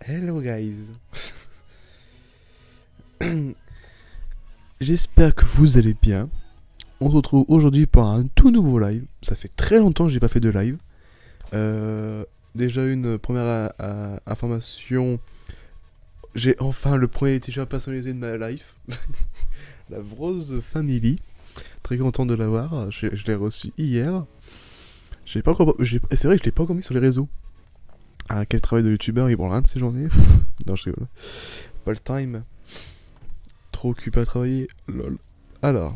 Hello guys. J'espère que vous allez bien. On se retrouve aujourd'hui pour un tout nouveau live. Ça fait très longtemps que j'ai pas fait de live. Déjà une première information. J'ai enfin le premier t-shirt personnalisé de ma life. La Rose Family. Très content de l'avoir. Je l'ai reçu hier. C'est vrai que je l'ai pas encore mis sur les réseaux. Ah, quel travail de youtubeur, il prend rien de ces journées. Non, je rigole. Pas le time. Trop occupé à travailler. Lol. Alors.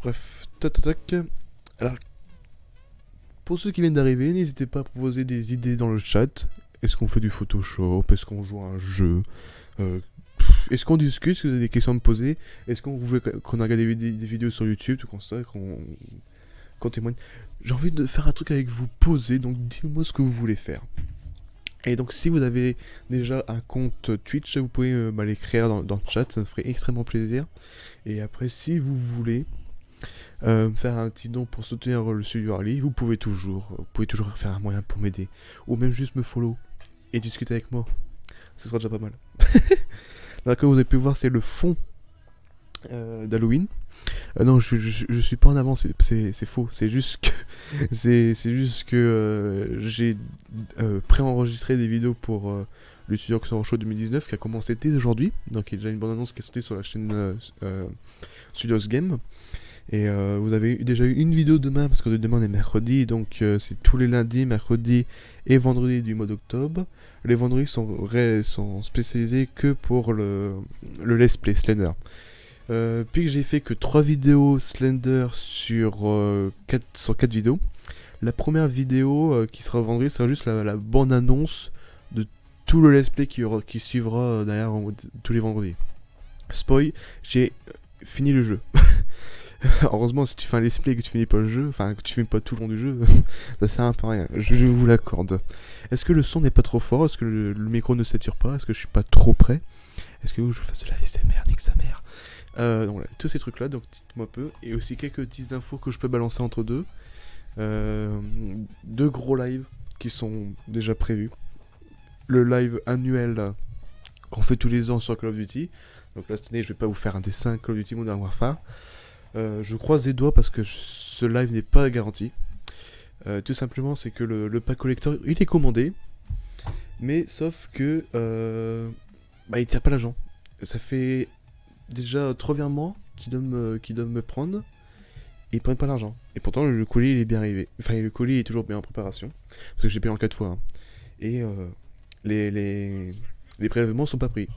Bref. Tac, tac, tac. Alors. Pour ceux qui viennent d'arriver, n'hésitez pas à proposer des idées dans le chat. Est-ce qu'on fait du Photoshop? Est-ce qu'on joue à un jeu? Est-ce qu'on discute? Est-ce que vous avez des questions à me poser? Est-ce qu'on veut qu'on regarde des vidéos sur YouTube, tout comme ça, qu'on témoigne? J'ai envie de faire un truc avec vous poser, donc dites-moi ce que vous voulez faire. Et donc si vous avez déjà un compte Twitch, vous pouvez l'écrire dans le chat, ça me ferait extrêmement plaisir. Et après, si vous voulez faire un petit don pour soutenir le studio Harley, vous pouvez toujours faire un moyen pour m'aider. Ou même juste me follow et discuter avec moi. Ce sera déjà pas mal. Là, comme vous avez pu voir, c'est le fond d'Halloween. Non, je suis pas en avance, c'est faux. C'est juste que j'ai préenregistré des vidéos pour le Studio Rockstar Show 2019 qui a commencé dès aujourd'hui. Donc il y a déjà une bonne annonce qui est sortie sur la chaîne Studios Game. Et vous avez déjà eu une vidéo demain, parce que demain on est mercredi, donc c'est tous les lundis, mercredis et vendredis du mois d'octobre. Les vendredis sont spécialisés que pour le Let's Play Slender. Puis que j'ai fait que 3 vidéos Slender sur 4 vidéos. La première vidéo qui sera vendredi sera juste la bande-annonce de tout le let's play qui suivra derrière tous les vendredis. Spoil, j'ai fini le jeu. Heureusement, si tu fais un let's play et que tu finis pas le jeu, enfin que tu finis pas tout le long du jeu, ça sert un peu à rien, je vous l'accorde. Est-ce que le son n'est pas trop fort? Est-ce que le micro ne sature pas? Est-ce que je suis pas trop près? Est-ce que je fasse de la SMR, nique sa mère? Donc voilà, tous ces trucs là, donc dites-moi un peu. Et aussi quelques petites infos que je peux balancer entre deux. 2 gros lives qui sont déjà prévus. Le live annuel qu'on fait tous les ans sur Call of Duty. Donc là cette année je vais pas vous faire un dessin Call of Duty Modern Warfare. Je croise les doigts parce que ce live n'est pas garanti. Tout simplement c'est que le pack collector il est commandé. Mais sauf que il tient pas l'agent. Ça fait déjà 3 virements qui doivent me prendre et ils prennent pas l'argent. Et pourtant le colis il est bien arrivé. Enfin le colis est toujours bien en préparation. Parce que j'ai payé en 4 fois. Hein. Et les prélèvements sont pas pris.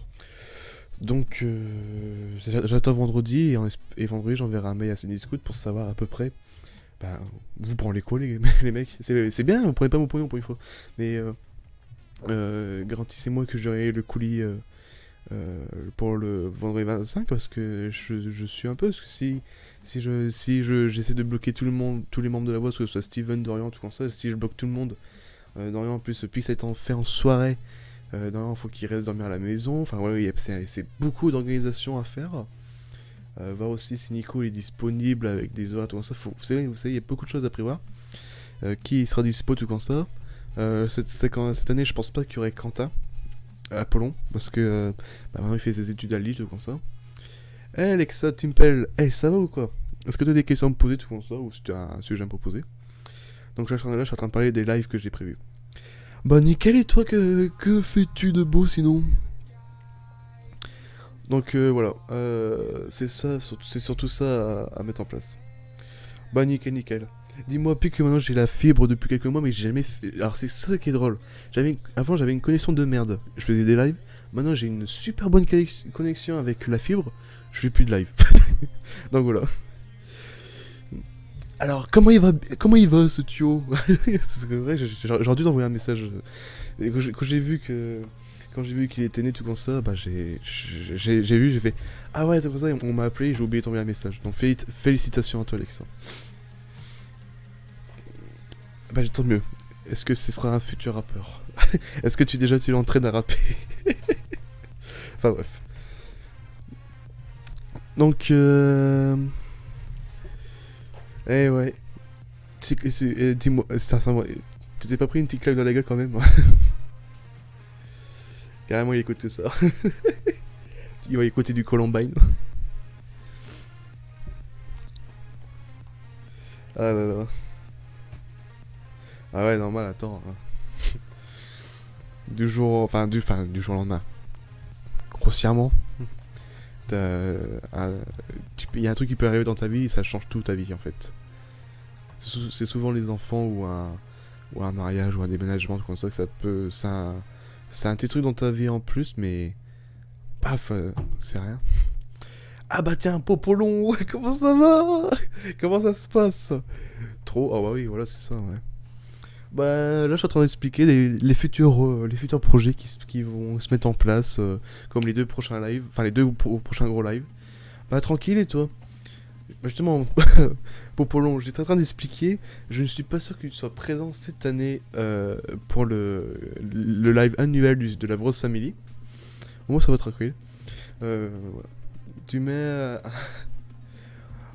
Donc j'attends vendredi et vendredi j'enverrai un mail à Cdiscount pour savoir à peu près. Vous prenez quoi les mecs? C'est bien, vous prenez pas mon pognon pour une fois. Mais garantissez-moi que j'aurai le colis pour le vendredi 25 parce que je suis un peu, parce que si j'essaie de bloquer tous les membres de la voix, que ce soit Steven, Dorian, tout comme ça, si je bloque tout le monde, Dorian en plus, puis ça étant fait en soirée, Dorian faut qu'il reste dormir à la maison, enfin ouais, c'est beaucoup d'organisation à faire. Voir aussi si Nico est disponible avec des horaires, tout comme ça, vous savez, il y a beaucoup de choses à prévoir. Qui sera dispo, tout comme ça. Cette année, je pense pas qu'il y aurait Quentin. Apollon, parce que maintenant il fait ses études à Lille, tout comme ça. Hey Alexa Timpel, hey, ça va ou quoi? Est-ce que tu as des questions à me poser, tout comme ça, ou si tu as un sujet à me proposer? Donc là, je suis en train de parler des lives que j'ai prévus. Bah nickel, et toi, que fais-tu de beau sinon? Donc voilà, c'est surtout ça à mettre en place. Bah nickel. Dis-moi, puis que maintenant j'ai la fibre depuis quelques mois, mais j'ai jamais fait. Alors c'est ça qui est drôle. Avant j'avais une connexion de merde. Je faisais des lives. Maintenant j'ai une super bonne connexion avec la fibre. Je fais plus de live. Donc voilà. Alors comment il va ce tuyau? C'est vrai, j'aurais dû t'envoyer un message. Et quand j'ai vu qu'il était né tout comme ça, j'ai fait ah ouais c'est comme ça, on m'a appelé, j'ai oublié de t'envoyer un message. Donc félicitations à toi Alexa. Tant mieux. Est-ce que ce sera un futur rappeur? Est-ce que tu l'entraînes à rapper? Enfin bref. Donc ouais. Dis-moi, sincèrement, tu t'es pas pris une petite claque dans la gueule quand même? Carrément, il écoute tout ça. Il va écouter du Columbine. Ah là là. Ah ouais, normal, attends. Du jour au lendemain. Grossièrement, il y a un truc qui peut arriver dans ta vie et ça change toute ta vie en fait. C'est souvent les enfants ou un mariage ou un déménagement comme ça que ça peut. C'est un petit truc dans ta vie en plus, mais. Paf, c'est rien. Ah bah tiens, Popolon, comment ça va? Comment ça se passe? Trop, ah bah oui, voilà, c'est ça, ouais. Bah là, je suis en train d'expliquer les futurs projets qui vont se mettre en place, comme les deux prochains lives, enfin les deux prochains gros lives. Bah tranquille, et toi? Bah justement, Popolon, j'étais en train d'expliquer, je ne suis pas sûr que tu sois présent cette année pour le live annuel de la Brosse Family. Moi, ça va tranquille. Voilà. Tu mets...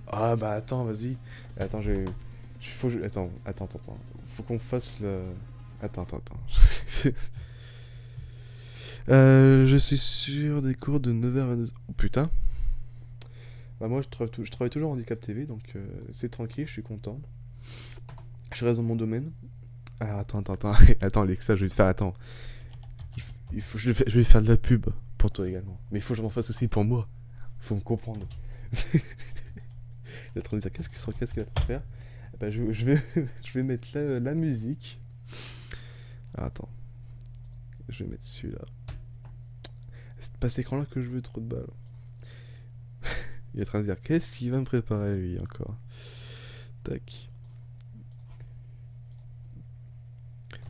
Ah bah attends, vas-y. Attends, attends. Faut qu'on fasse le... Attends. Je suis sûr des cours de 9h à 2h. Oh putain. Bah moi je travaille toujours en handicap TV, donc c'est tranquille, je suis content. Je reste dans mon domaine. Ah attends. Attends Alexa, je vais te faire... Attends. Je vais faire de la pub pour toi également. Mais il faut que je m'en fasse aussi pour moi. Faut me comprendre. Il est en train de dire qu'est-ce qu'il va faire. Bah, je vais mettre la musique. Ah, attends. Je vais mettre celui-là. C'est pas cet écran-là que je veux, trop de balles. Il est en train de dire qu'est-ce qu'il va me préparer lui encore. Tac.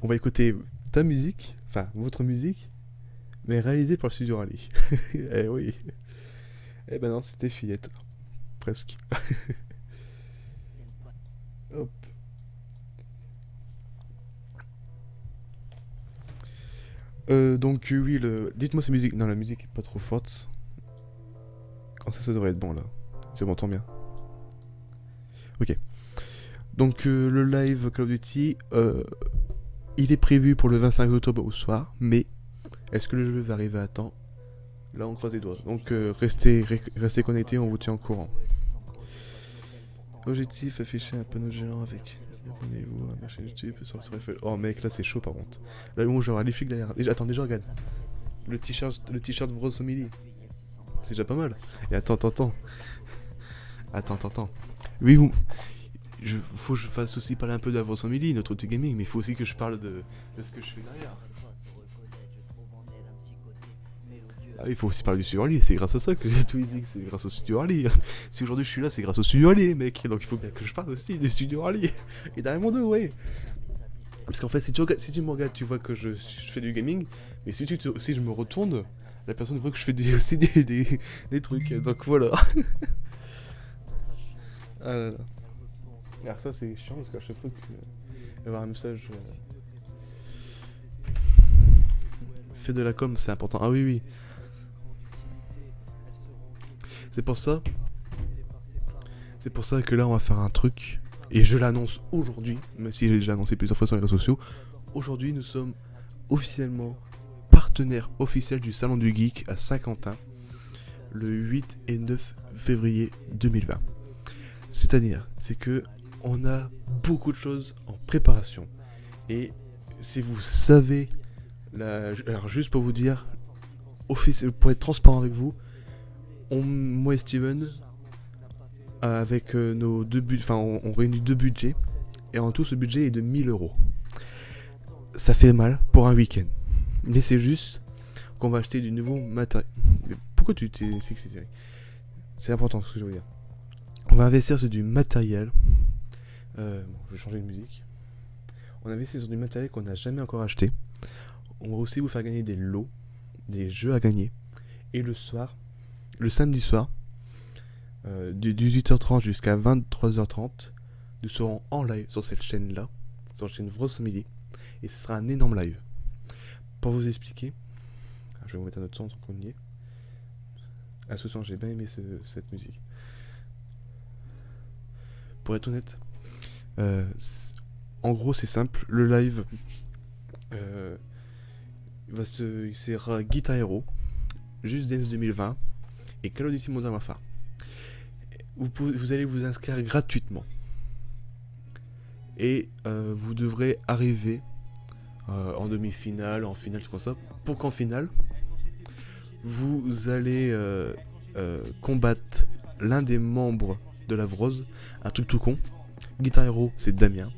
On va écouter ta musique, enfin votre musique, mais réalisée par le studio Rally. Eh oui. Eh ben non, c'était Fillette. Presque. Hop. Donc oui, dites-moi si musique... Non, la musique est pas trop forte. Quand ça devrait être bon là. Ça m'entend bien. Ok. Donc le live Call of Duty, il est prévu pour le 25 octobre au soir, mais est-ce que le jeu va arriver à temps? Là on croise les doigts. Donc restez connectés, on vous tient au courant. Objectif, afficher un panneau géant avec... Abonnez-vous à ma chaîne YouTube sur le... Oh mec, là c'est chaud par contre. Là bon, j'aurai les flics derrière. Attends, déjà regarde. Le t-shirt Vrosomili. C'est déjà pas mal. Et attends. Oui, faut que je fasse aussi parler un peu de la Vrosomili, notre outil gaming, mais il faut aussi que je parle de ce que je fais derrière. Ah oui, il faut aussi parler du studio Harley, c'est grâce à ça que j'ai tout dit, c'est grâce au studio Harley. Si aujourd'hui je suis là, c'est grâce au studio Harley, mec. Donc il faut bien que je parle aussi des studios Harley. Et derrière mon dos, ouais. Parce qu'en fait, si tu me regardes, tu vois que je fais du gaming, mais si je me retourne, la personne voit que je fais aussi des trucs. Donc voilà. Ah là là. Alors ça, c'est chiant parce qu'à chaque fois qu'il va y avoir un message... Fais de la com, c'est important. Ah oui. C'est pour ça que là on va faire un truc. Et je l'annonce aujourd'hui, même si j'ai déjà annoncé plusieurs fois sur les réseaux sociaux. Aujourd'hui nous sommes officiellement partenaires officiels du Salon du Geek à Saint-Quentin. Le 8 et 9 février 2020. C'est-à-dire, c'est que on a beaucoup de choses en préparation. Et si vous savez... Alors juste pour vous dire, pour être transparent avec vous, moi et Steven, avec nos deux budgets, enfin on réunit deux budgets, et en tout ce budget est de 1000 euros. Ça fait mal pour un week-end, mais c'est juste qu'on va acheter du nouveau matériel. Pourquoi tu t'es sexy? C'est important ce que je veux dire. On va investir sur du matériel. Bon, je vais changer de musique. On investit sur du matériel qu'on n'a jamais encore acheté. On va aussi vous faire gagner des lots, des jeux à gagner. Et le samedi soir, de 18h30 jusqu'à 23h30, nous serons en live sur cette chaîne-là, sur la chaîne Vrosomili. Et ce sera un énorme live. Pour vous expliquer, je vais vous mettre un autre son tant qu'on y est. À ce son, j'ai bien aimé cette musique. Pour être honnête, en gros c'est simple, le live... il sera Guitar Hero, Just Dance 2020 et Call of Duty Modern Warfare. Vous allez vous inscrire gratuitement. Et vous devrez arriver en demi-finale, en finale, tout comme ça. Pour qu'en finale, vous allez combattre l'un des membres de la Vrose, un truc tout con. Guitar Hero, c'est Damien.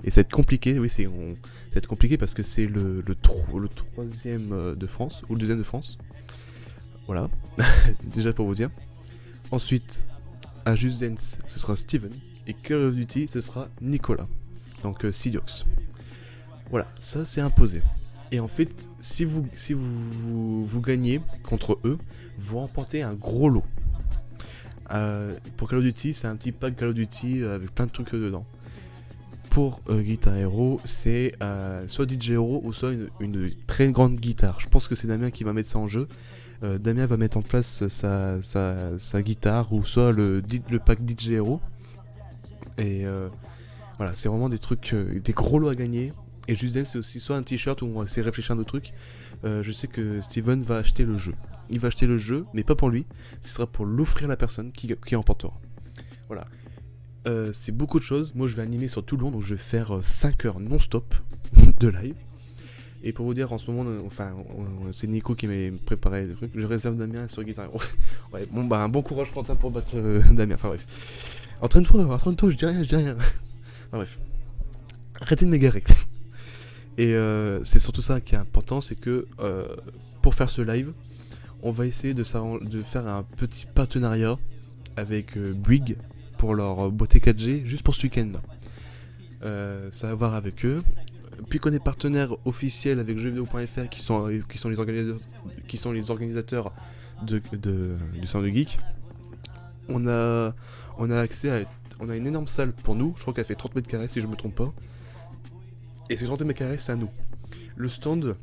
Et ça va être compliqué, oui, ça va être compliqué parce que c'est le troisième de France, ou le deuxième de France. Voilà, déjà pour vous dire. Ensuite, à Just Dance, ce sera Steven. Et Call of Duty, ce sera Nicolas. Donc Sidiox. Voilà, ça c'est imposé. Et en fait, si vous gagnez contre eux, vous remportez un gros lot. Pour Call of Duty, c'est un petit pack Call of Duty avec plein de trucs dedans. Pour Guitar Hero, c'est soit DJ Hero ou soit une très grande guitare. Je pense que c'est Damien qui va mettre ça en jeu. Damien va mettre en place sa guitare ou soit le pack DJ Hero. Et voilà, c'est vraiment des trucs, des gros lots à gagner. Et Just Dance, c'est aussi soit un t-shirt ou on va essayer de réfléchir à d'autres trucs. Je sais que Steven va acheter le jeu. Il va acheter le jeu, mais pas pour lui. Ce sera pour l'offrir à la personne qui emportera. Voilà. C'est beaucoup de choses. Moi, je vais animer sur tout le long, donc je vais faire 5 heures non-stop de live. Et pour vous dire, en ce moment, c'est Nico qui m'a préparé des trucs. Je réserve Damien sur Guitar Hero. Ouais, bon, bah, un bon courage, Quentin, pour battre Damien. Enfin, bref. Entraîne-toi, je dis rien. Enfin, bref. Arrêtez de m'égarer. Et c'est surtout ça qui est important, c'est que pour faire ce live, on va essayer de faire un petit partenariat avec Bouygues pour leur beauté 4G juste pour ce week-end. Ça va voir avec eux. Puis qu'on est partenaire officiel avec jeuxvideo.fr qui sont les organisateurs du Salon de Geek. On a accès à une énorme salle pour nous. Je crois qu'elle fait 30 mètres carrés si je me trompe pas. Et ces 30 mètres carrés, c'est à nous. Le stand,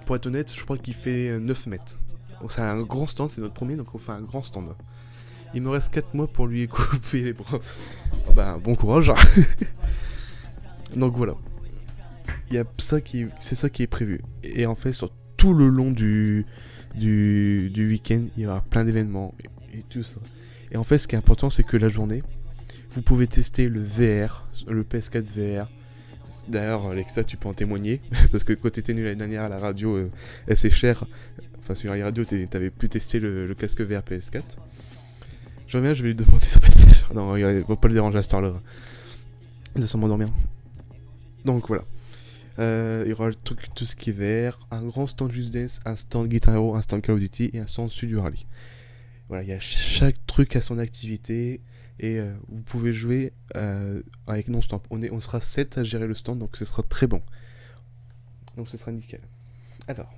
pour être honnête, je crois qu'il fait 9 mètres. Donc c'est un grand stand, c'est notre premier, donc on fait un grand stand. Il me reste 4 mois pour lui couper les bras. Oh bah, bon courage. Donc voilà. C'est ça qui est prévu. Et en fait, sur tout le long du week-end, il y aura plein d'événements et tout ça. Et en fait, ce qui est important, c'est que la journée, vous pouvez tester le VR, le PS4 VR. D'ailleurs, Alexa, tu peux en témoigner. Parce que quand t'étais venu l'année dernière à la radio, c'est cher. Enfin, sur la radio, t'avais pu tester le casque VR PS4. Je reviens, je vais lui demander sa PlayStation. Non, il va pas le déranger à cette heure-là. Il doit s'en m'endormir. Donc voilà. Il y aura tout ce qui est VR, un grand stand Just Dance, un stand Guitar Hero, un stand Call of Duty et un stand Studio Rally. Voilà, il y a chaque truc à son activité et vous pouvez jouer avec non-stop. On sera 7 à gérer le stand, donc ce sera très bon. Donc ce sera nickel. Alors.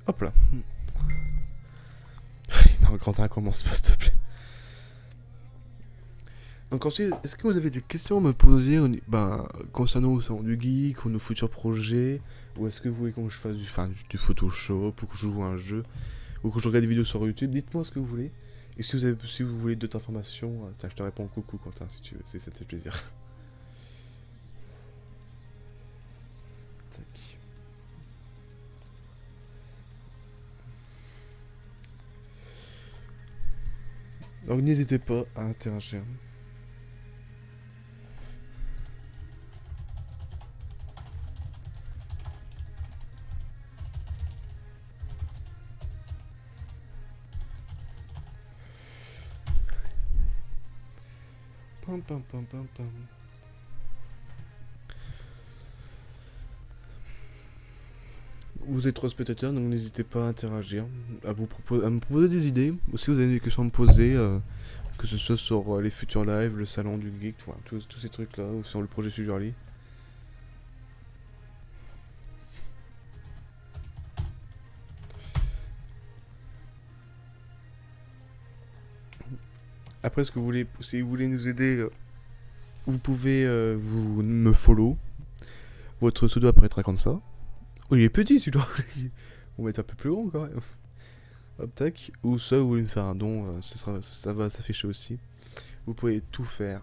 Hop là. Non, Quentin, commence pas, s'il te plaît. Donc ensuite, est-ce que vous avez des questions à me poser concernant le salon du geek ou nos futurs projets? Ou est-ce que vous voulez que je fasse du Photoshop, ou que je joue à un jeu, ou que je regarde des vidéos sur YouTube? Dites-moi ce que vous voulez. Et si vous voulez d'autres informations, je te réponds coucou Quentin si tu veux, si ça te fait plaisir. Tac. Donc n'hésitez pas à interagir. Pam, pam, pam, pam, pam. Vous êtes 3 spectateurs, donc n'hésitez pas à interagir, à me proposer des idées. Ou si vous avez des questions à me poser, que ce soit sur les futurs lives, le salon du geek, tous ces trucs-là, ou sur le projet Sugarly. Après, si vous voulez nous aider, vous pouvez vous me follow. Votre pseudo apparaîtra comme ça. Oh, il est petit celui-là. On va mettre un peu plus grand quand même. Hop, tac. Ou ça, vous voulez me faire un don, ça va s'afficher aussi. Vous pouvez tout faire.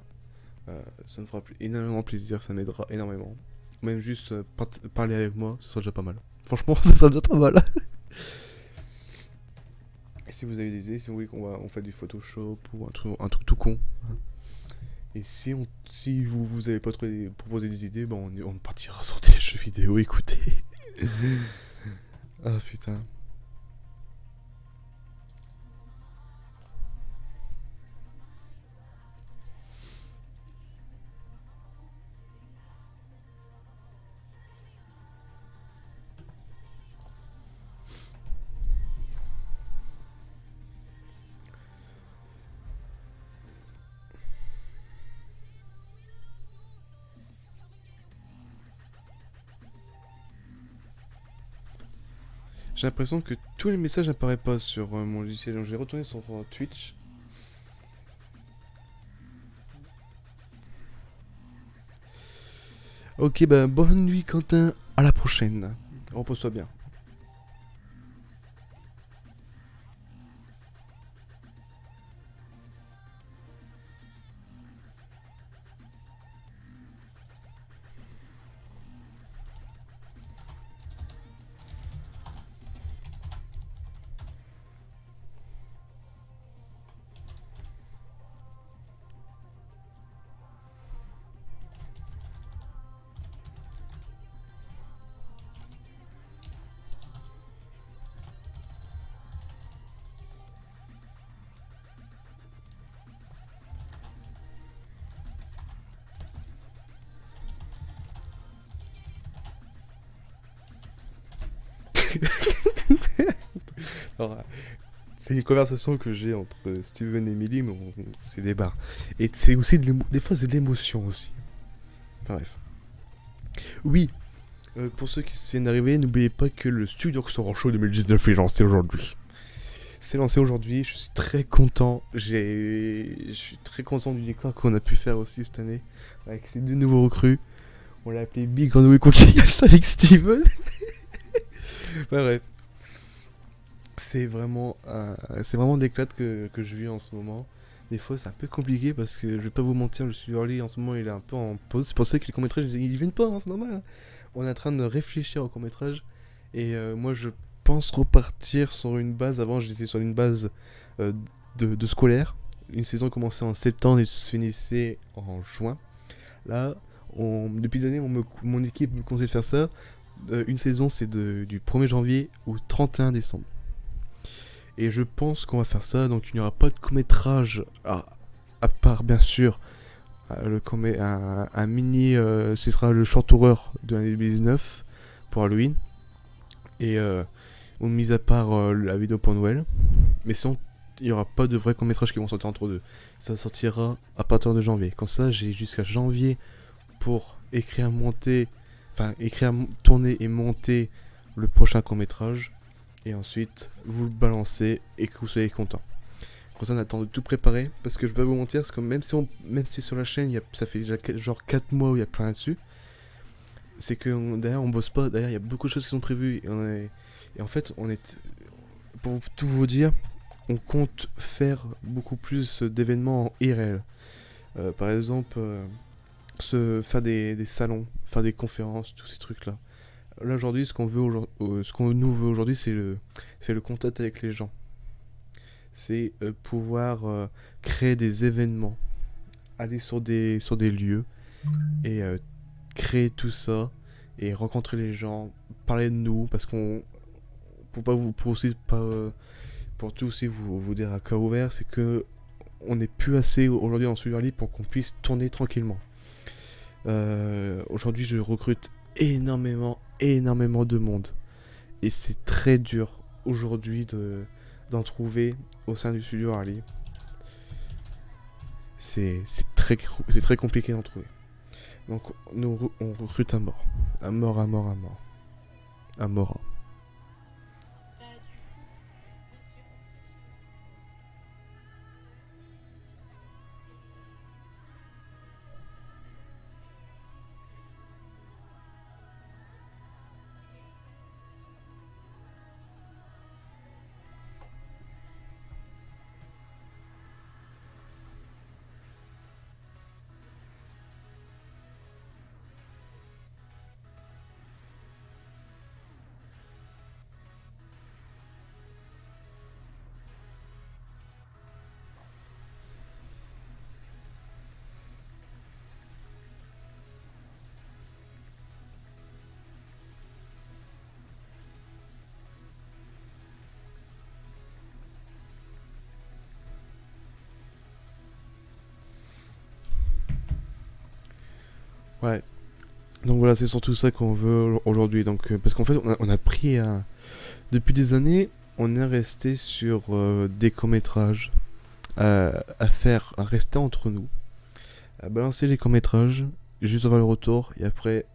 Ça me fera énormément plaisir, ça m'aidera énormément. Même juste parler avec moi, ce sera déjà pas mal. Franchement, ça sera déjà pas mal. Et si vous avez des idées, si vous voulez on fait du Photoshop ou un truc tout con. Hein. Et si vous avez pas proposé des idées, ben on partira sur des jeux vidéo, écoutez. Ah putain. J'ai l'impression que tous les messages n'apparaissent pas sur mon logiciel. Donc je vais retourner sur Twitch. Ok, bah bonne nuit Quentin, à la prochaine. Repose-toi bien. Alors, c'est une conversation que j'ai entre Steven et Emily, mais c'est des barres. Et c'est aussi des fois c'est de l'émotion aussi. Bref. Oui, pour ceux qui viennent d'arriver, n'oubliez pas que le Studio Rockstar Show 2019 est lancé aujourd'hui. C'est lancé aujourd'hui, je suis très content. Je suis très content du décor qu'on a pu faire aussi cette année avec ces deux nouveaux recrues. On l'a appelé Big Grenouille Coquillage avec Steven. Bref. C'est vraiment d'éclat que je vis en ce moment. Des fois, c'est un peu compliqué parce que je vais pas vous mentir, le Studio Early en ce moment il est un peu en pause. C'est pour ça que les courts-métrages ils viennent pas, hein, c'est normal. Hein. On est en train de réfléchir aux courts-métrages et moi je pense repartir sur une base. Avant, j'étais sur une base euh, de scolaire. Une saison commençait en septembre et se finissait en juin. Là, depuis des années, mon équipe me conseille de faire ça. Une saison, c'est du 1er janvier au 31 décembre. Et je pense qu'on va faire ça, donc il n'y aura pas de court-métrage, à part bien sûr un mini, ce sera le short horreur de l'année 2019 pour Halloween. Et ou mis à part la vidéo pour Noël. Mais sinon, il n'y aura pas de vrais courts-métrages qui vont sortir entre deux. Ça sortira à partir de janvier. Comme ça, j'ai jusqu'à janvier pour écrire, tourner et monter le prochain court-métrage. Et ensuite, vous le balancez et que vous soyez content. Comme ça, on attend de tout préparer. Parce que je vais pas vous mentir, parce que même si sur la chaîne, ça fait déjà genre 4 mois où il y a plein là-dessus, c'est que derrière, on bosse pas. Derrière, il y a beaucoup de choses qui sont prévues. Et en fait, pour tout vous dire, on compte faire beaucoup plus d'événements en IRL. Par exemple, faire des salons, faire des conférences, tous ces trucs-là. Là aujourd'hui, ce qu'on nous veut aujourd'hui, c'est le contact avec les gens. C'est pouvoir créer des événements, aller sur des lieux et créer tout ça et rencontrer les gens, parler de nous, parce qu'on pour tout aussi vous dire à cœur ouvert, c'est que on n'est plus assez aujourd'hui en Super League pour qu'on puisse tourner tranquillement. Aujourd'hui, je recrute énormément de monde. Et c'est très dur aujourd'hui d'en trouver au sein du studio Harley. C'est très compliqué d'en trouver. Donc on recrute à mort. À mort, à mort, à mort. À mort. Ouais. Donc voilà, c'est surtout ça qu'on veut aujourd'hui. Donc, parce qu'en fait, on a pris depuis des années, on est resté sur des courts-métrages à faire, à rester entre nous, à balancer les courts-métrages, juste avoir le retour, et après,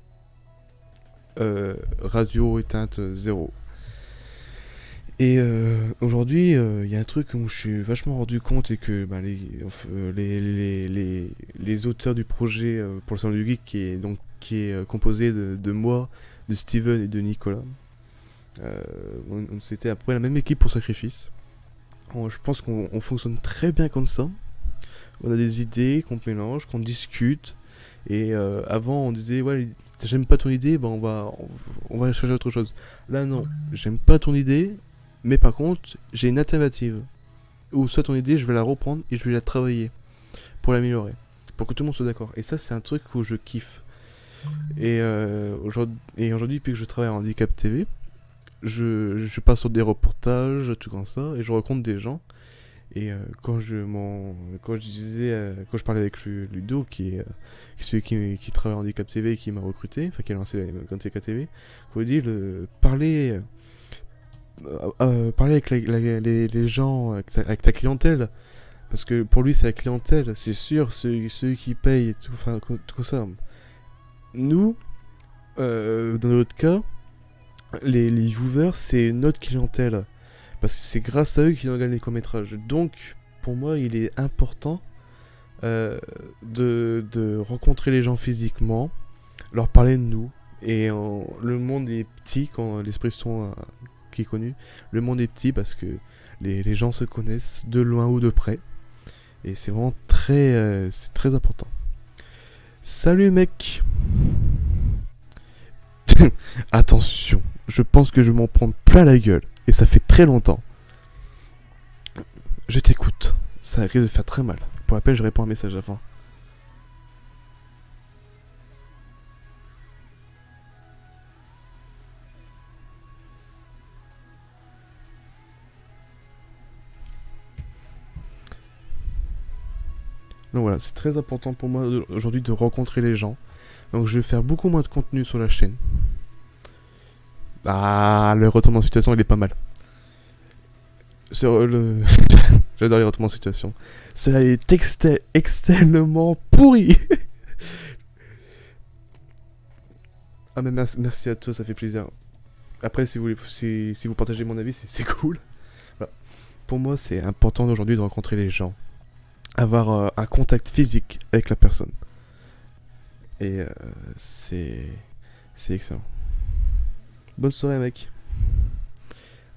radio éteinte zéro. Et aujourd'hui, il y a un truc où je suis vachement rendu compte et que bah, les auteurs du projet pour le Salon du Geek, qui est composé de moi, de Steven et de Nicolas, c'était après la même équipe pour Sacrifice. Je pense qu'on fonctionne très bien comme ça. On a des idées qu'on mélange, qu'on discute. Et avant, on disait, ouais, j'aime pas ton idée, bah on va chercher autre chose. Là, non, j'aime pas ton idée, mais par contre, j'ai une alternative. Ou soit ton idée, je vais la reprendre et je vais la travailler pour l'améliorer. Pour que tout le monde soit d'accord. Et ça, c'est un truc où je kiffe. Et aujourd'hui, depuis que je travaille en Handicap TV, je passe sur des reportages, tout comme ça, et je rencontre des gens. Et quand je parlais avec Ludo, qui est celui qui travaille en Handicap TV et qui m'a recruté, enfin qui a lancé la Handicap TV, je lui ai dit parler avec les gens, avec ta clientèle, parce que pour lui c'est la clientèle, c'est sûr, ceux qui payent, tout, enfin, tout ça. Nous, dans notre cas, les viewers, c'est notre clientèle. Parce que c'est grâce à eux qu'ils regardent les courts-métrages. Donc, pour moi, il est important de rencontrer les gens physiquement, leur parler de nous. Et le monde est petit, quand l'expression qui est connue, le monde est petit parce que les gens se connaissent de loin ou de près. Et c'est vraiment c'est très important. Salut mec. Attention, je pense que je vais m'en prendre plein la gueule. Et ça fait très longtemps. Je t'écoute. Ça risque de faire très mal. Pour rappel, je réponds à un message avant. Donc voilà, c'est très important pour moi aujourd'hui de rencontrer les gens. Donc je vais faire beaucoup moins de contenu sur la chaîne. Ah, le retournement de situation, il est pas mal. Sur le... J'adore les retournements de situation. Cela est extrêmement pourri. Ah mais merci à toi, ça fait plaisir. Après, si vous partagez mon avis, c'est cool. Voilà. Pour moi, c'est important aujourd'hui de rencontrer les gens. Avoir un contact physique avec la personne. Et c'est excellent. Bonne soirée, mec.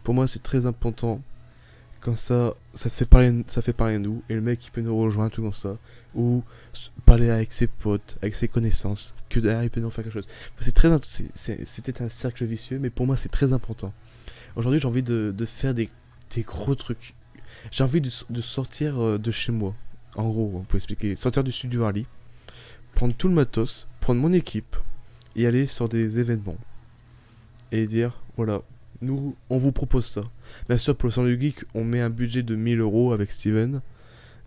Pour moi, c'est très important. Comme ça fait parler de nous. Et le mec, il peut nous rejoindre, tout comme ça. Ou parler avec ses potes, avec ses connaissances. Que derrière, il peut nous faire quelque chose. C'était un cercle vicieux, mais pour moi, c'est très important. Aujourd'hui, j'ai envie de faire des gros trucs. J'ai envie de sortir de chez moi. En gros, on peut expliquer. Sortir du studio Harley. Prendre tout le matos. Prendre mon équipe. Et aller sur des événements. Et dire, voilà, nous, on vous propose ça. Bien sûr, pour le Salon du Geek, on met un budget de 1000 € avec Steven.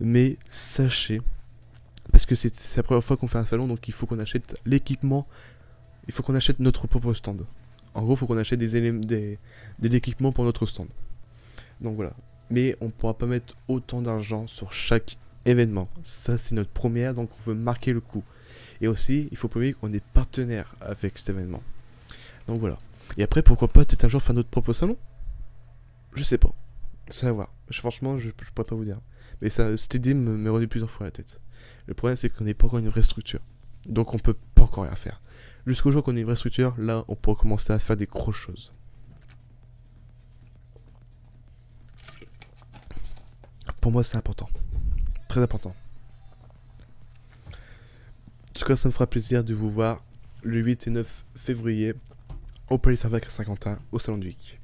Mais sachez, parce que c'est la première fois qu'on fait un salon, donc il faut qu'on achète l'équipement. Il faut qu'on achète notre propre stand. En gros, il faut qu'on achète de l'équipement pour notre stand. Donc voilà. Mais on ne pourra pas mettre autant d'argent sur chaque événement. Ça, c'est notre première, donc on veut marquer le coup. Et aussi, il faut pas oublier qu'on est partenaire avec cet événement. Donc voilà. Et après, pourquoi pas peut-être un jour faire notre propre salon? Je sais pas. C'est à voir. Franchement, je pourrais pas vous dire. Mais cette idée m'est revenue plusieurs fois à la tête. Le problème, c'est qu'on n'est pas encore une vraie structure. Donc on peut pas encore rien faire. Jusqu'au jour qu'on ait une vraie structure, là, on pourra commencer à faire des grosses choses. Pour moi, c'est important. Très important. En tout cas, ça me fera plaisir de vous voir le 8 et 9 février au Palais Farvac à Saint-Quentin, au Salon du Geek.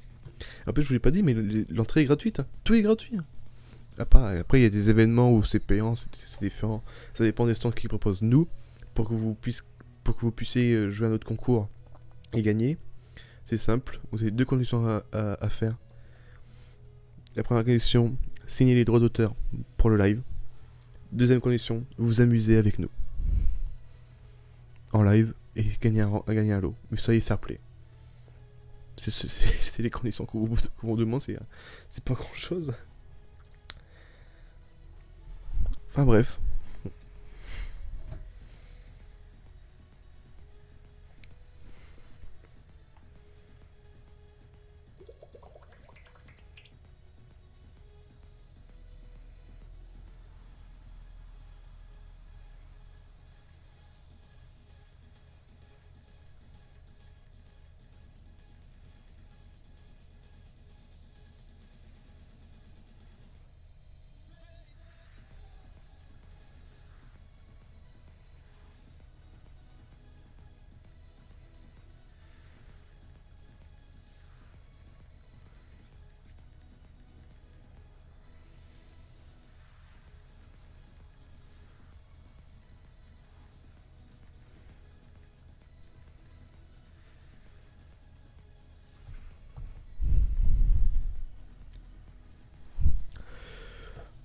En plus, je vous l'ai pas dit, mais l'entrée est gratuite. Hein. Tout est gratuit. Hein. Après, il y a des événements où c'est payant, c'est différent. Ça dépend des stands qu'ils proposent. Nous, pour que vous puissiez jouer à notre concours et gagner, c'est simple. Vous avez deux conditions à faire. La première condition, signer les droits d'auteur pour le live. Deuxième condition, vous amuser avec nous. en live et gagner un lot. Mais soyez fair play. C'est les conditions qu'on vous demande, c'est pas grand chose. Enfin bref.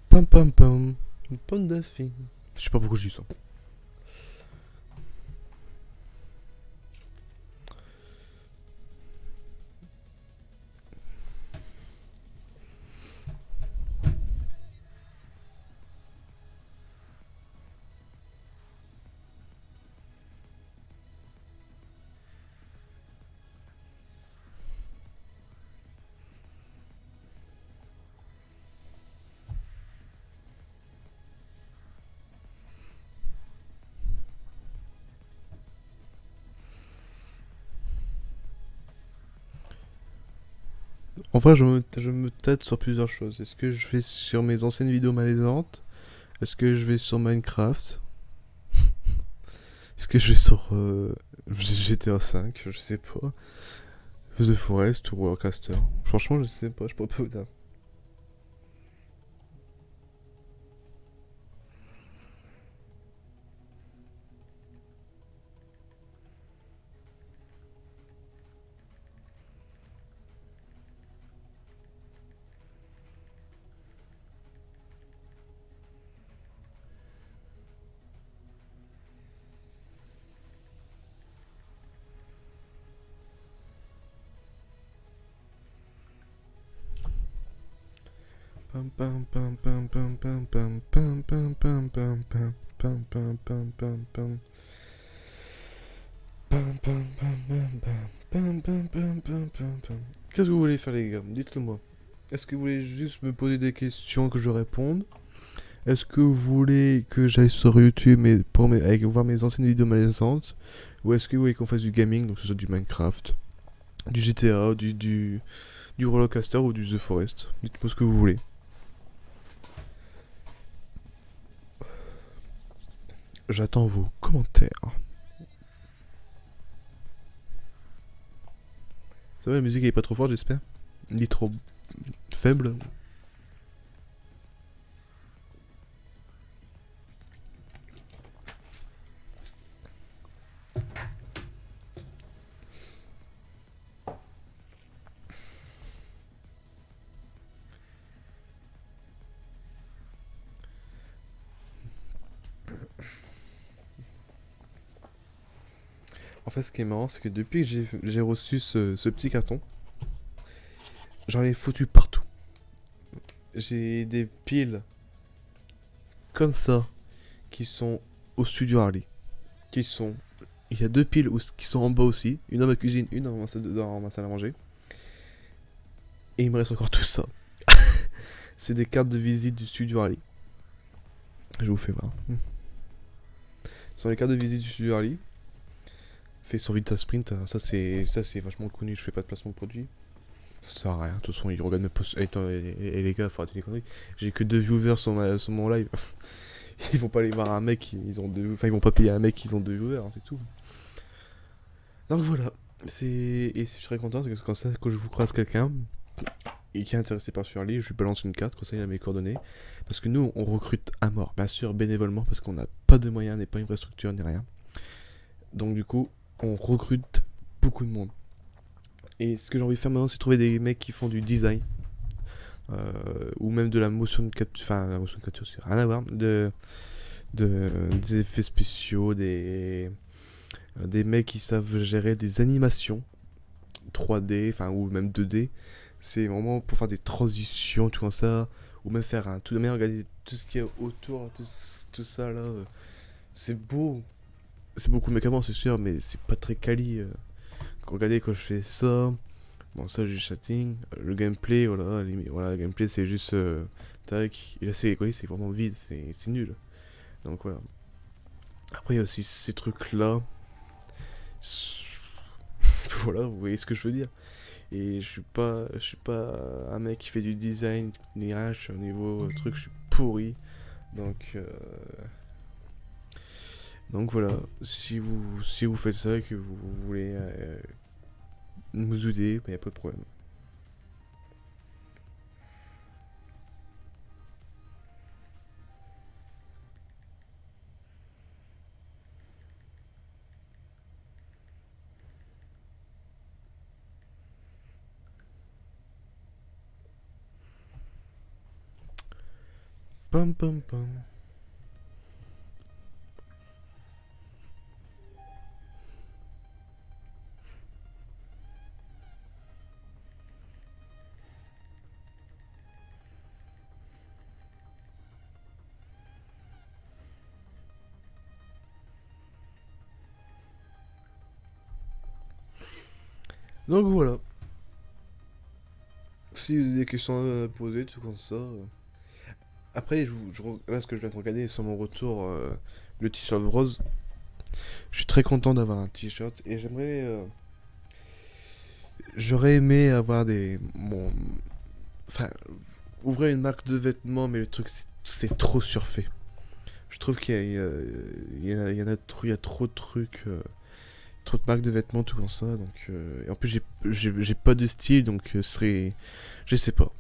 Pam pam pam. Panda fille. Je sais pas pourquoi je dis ça. En vrai, je me tâte sur plusieurs choses. Est-ce que je vais sur mes anciennes vidéos malaisantes? Est-ce que je vais sur Minecraft? Est-ce que je vais sur GTA 5? Je sais pas. The Forest ou Rollcaster? Franchement, je sais pas. Je pourrais pas vous dire. Pam pam pam pam pam pam pam pam pam pam pam pam pam pam pam pam pam. Pam pam pam pam pam pam pam pam pam pam pam. Qu'est-ce que vous voulez faire les gars? Dites-le moi. Est-ce que vous voulez juste me poser des questions que je réponde? Est-ce que vous voulez que j'aille sur YouTube et avec, voir mes anciennes vidéos malaisantes? Ou est-ce que vous voulez qu'on fasse du gaming, donc que ce soit du Minecraft, du GTA, du Rollercoaster ou du The Forest? Dites-moi ce que vous voulez. J'attends vos commentaires. Ça va, la musique elle est pas trop forte, j'espère? Ni trop faible? En fait, ce qui est marrant, c'est que depuis que j'ai reçu ce petit carton, j'en ai foutu partout. J'ai des piles comme ça qui sont au-dessus du Harley. Qui sont. Il y a deux piles qui sont en bas aussi. Une dans ma cuisine, une dans ma salle à manger. Et il me reste encore tout ça. C'est des cartes de visite du studio Harley. Je vous fais voir. Ce sont les cartes de visite du studio Harley. Fait sur Vita Sprint, ça c'est vachement connu, je fais pas de placement de produit. Ça sert à rien, de toute façon ils regardent mes posts. Et les gars, faut arrêter les conneries. J'ai que 2 viewers sur mon live. Ils vont pas aller voir un mec, ils vont pas payer un mec, ils ont 2 viewers, hein, c'est tout. Donc voilà, et je serais content, c'est que comme ça, quand je vous croise quelqu'un et qui est intéressé par Surly, je lui balance une carte, comme ça il a mes coordonnées. Parce que nous, on recrute à mort, bien sûr, bénévolement, parce qu'on n'a pas de moyens, n'est pas une vraie structure, ni rien. Donc du coup, on recrute beaucoup de monde. Et ce que j'ai envie de faire maintenant, c'est trouver des mecs qui font du design. Ou même de la motion capture. Enfin, la motion capture, c'est rien à voir. Des effets spéciaux, des mecs qui savent gérer des animations 3D, enfin ou même 2D. C'est vraiment pour faire des transitions, tout comme ça, ou même faire un tout de même regarder tout ce qui est autour, tout ça là. C'est beau, c'est beaucoup mieux qu'avant, c'est sûr, mais c'est pas très quali. Regardez quand je fais ça. Bon, ça, juste chatting. Le gameplay, voilà, voilà, le gameplay, c'est juste. Tac. Et là, c'est vraiment vide, c'est nul. Donc, voilà. Après, il y a aussi ces trucs-là. Voilà, vous voyez ce que je veux dire. Et je suis pas un mec qui fait du design, ni rien, je suis au niveau truc, je suis pourri. Donc, donc voilà, si vous faites ça et que vous voulez nous aider, il n'y a pas de problème. Pam pam pam. Donc voilà, si vous avez des questions à poser, tout comme ça. Après, là, ce que je viens de regarder sur mon retour, le t-shirt rose, je suis très content d'avoir un t-shirt et j'aurais aimé avoir enfin, ouvrir une marque de vêtements, mais le truc, c'est trop surfait. Je trouve qu'il y a trop de trucs, trop de marques de vêtements, tout comme ça. Donc, et en plus, j'ai pas de style, donc je sais pas.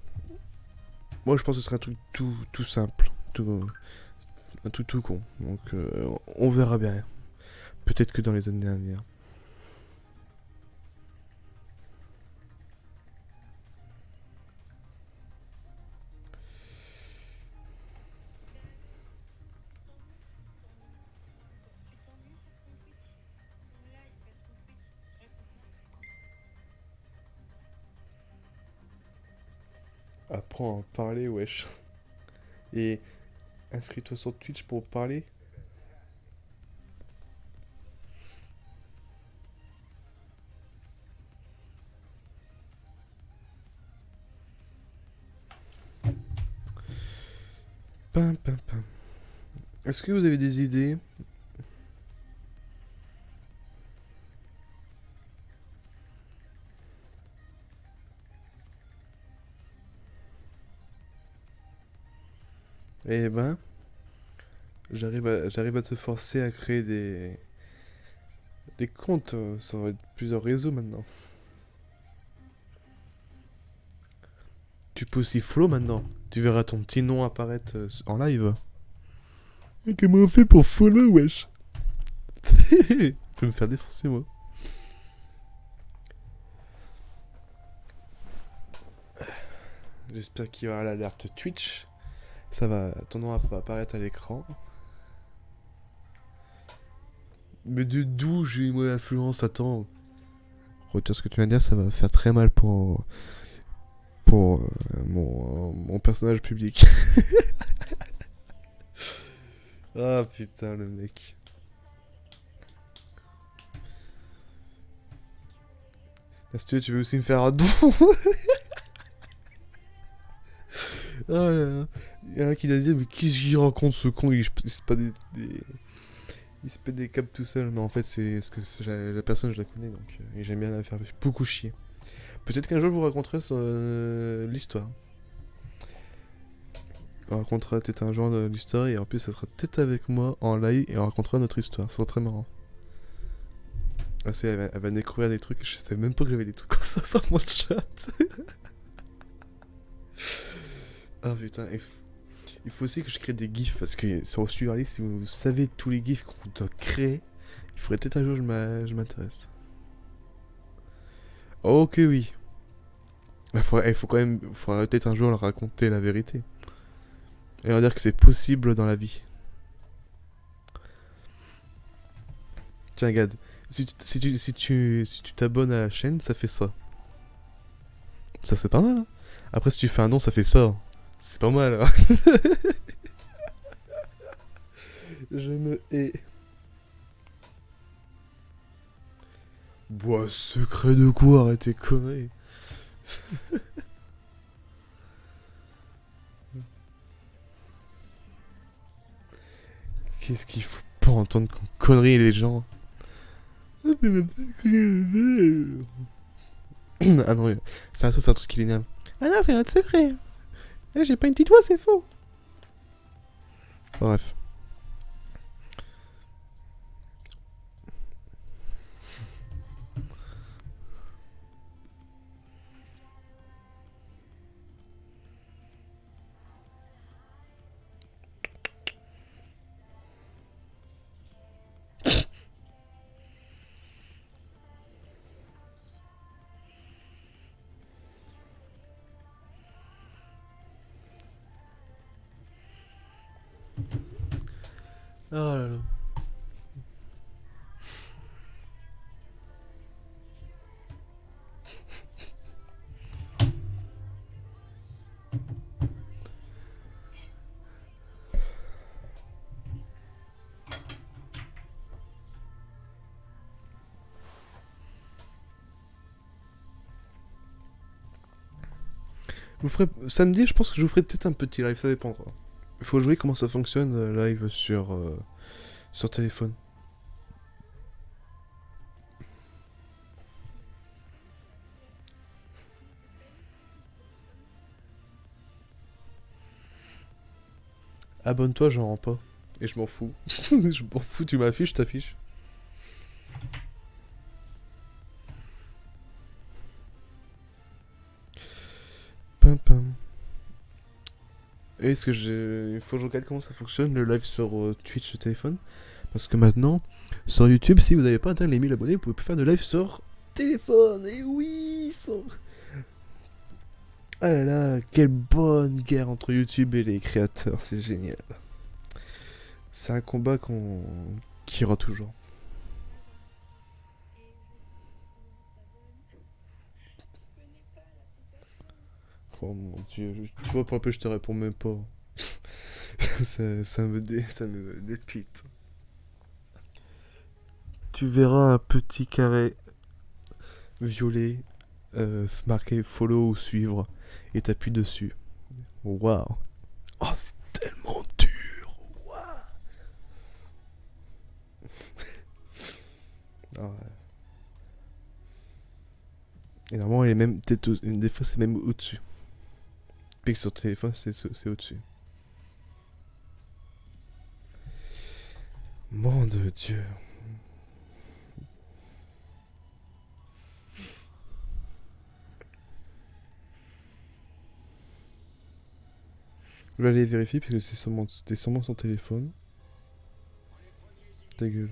Moi, je pense que ce serait un truc tout simple, tout con. Donc, on verra bien. Peut-être que dans les années à venir. Apprends à en parler, wesh. Et inscris-toi sur Twitch pour parler. Pam, pam, pam. Est-ce que vous avez des idées? Eh ben, j'arrive à te forcer à créer des comptes sur plusieurs réseaux maintenant. Tu peux aussi follow maintenant. Tu verras ton petit nom apparaître en live. Mais comment on fait pour follow, wesh? Tu peux me faire défoncer, moi. J'espère qu'il y aura l'alerte Twitch. Ton nom va apparaître à l'écran. Mais de d'où j'ai une mauvaise influence? Attends. Retiens ce que tu viens de dire, ça va faire très mal pour mon personnage public. Ah putain, le mec. Est-ce que tu veux aussi me faire un don? Oh là là. Il y en a qui disent, mais qu'est-ce qu'il rencontre ce con? Il se pas il se pète des câbles tout seul. Mais en fait, c'est parce que la personne, je la connais. Donc, et j'aime bien la faire beaucoup chier. Peut-être qu'un jour, je vous raconterai l'histoire. On racontera peut-être un jour de l'histoire. Et en plus, ça sera peut-être avec moi en live. Et on racontera notre histoire. Ça sera très marrant. Ah, elle va découvrir des trucs. Je savais même pas que j'avais des trucs comme ça sur mon chat. Ah putain, il faut aussi que je crée des gifs parce que sur Studio si vous savez tous les gifs qu'on doit créer, il faudrait peut-être un jour je m'intéresse. Ok, oui. Il faut quand même, faudrait peut-être un jour leur raconter la vérité et leur dire que c'est possible dans la vie. Tiens, regarde, Si tu t'abonnes à la chaîne, ça fait ça. Ça, c'est pas mal, hein. Après, si tu fais un don, ça fait ça. C'est pas mal, hein. Je me hais. Bois secret de quoi? Arrêtez conneries. Qu'est-ce qu'il faut pas entendre comme conneries, les gens? Ah non, c'est un truc qui l'énerve. Ah non, c'est notre secret. Eh, j'ai pas une petite voix, c'est faux. Bref. Oh là là. Samedi, je pense que je vous ferai peut-être un petit live, ça dépendra. Il faut jouer comment ça fonctionne live sur téléphone. Abonne-toi, j'en rends pas. Et je m'en fous. Je m'en fous, tu m'affiches, je t'affiche. Pam pam. Et est-ce que il faut que je regarde comment ça fonctionne le live sur Twitch sur téléphone? Parce que maintenant, sur YouTube, si vous n'avez pas atteint les 1000 abonnés, vous pouvez plus faire de live sur téléphone. Et oui, ah là là, quelle bonne guerre entre YouTube et les créateurs, c'est génial. C'est un combat qui ira toujours. Oh mon dieu, tu vois, pour un peu, je te réponds même pas. Ça me dépite. Tu verras un petit carré violet marqué follow ou suivre et t'appuies dessus. Waouh. Oh, c'est tellement dur. Waouh. Ah ouais. Et normalement, il est même peut-être des fois c'est même au-dessus. Puis que sur téléphone, c'est au-dessus. Mon de Dieu. Je vais aller vérifier parce que c'était sûrement son téléphone. Ta gueule.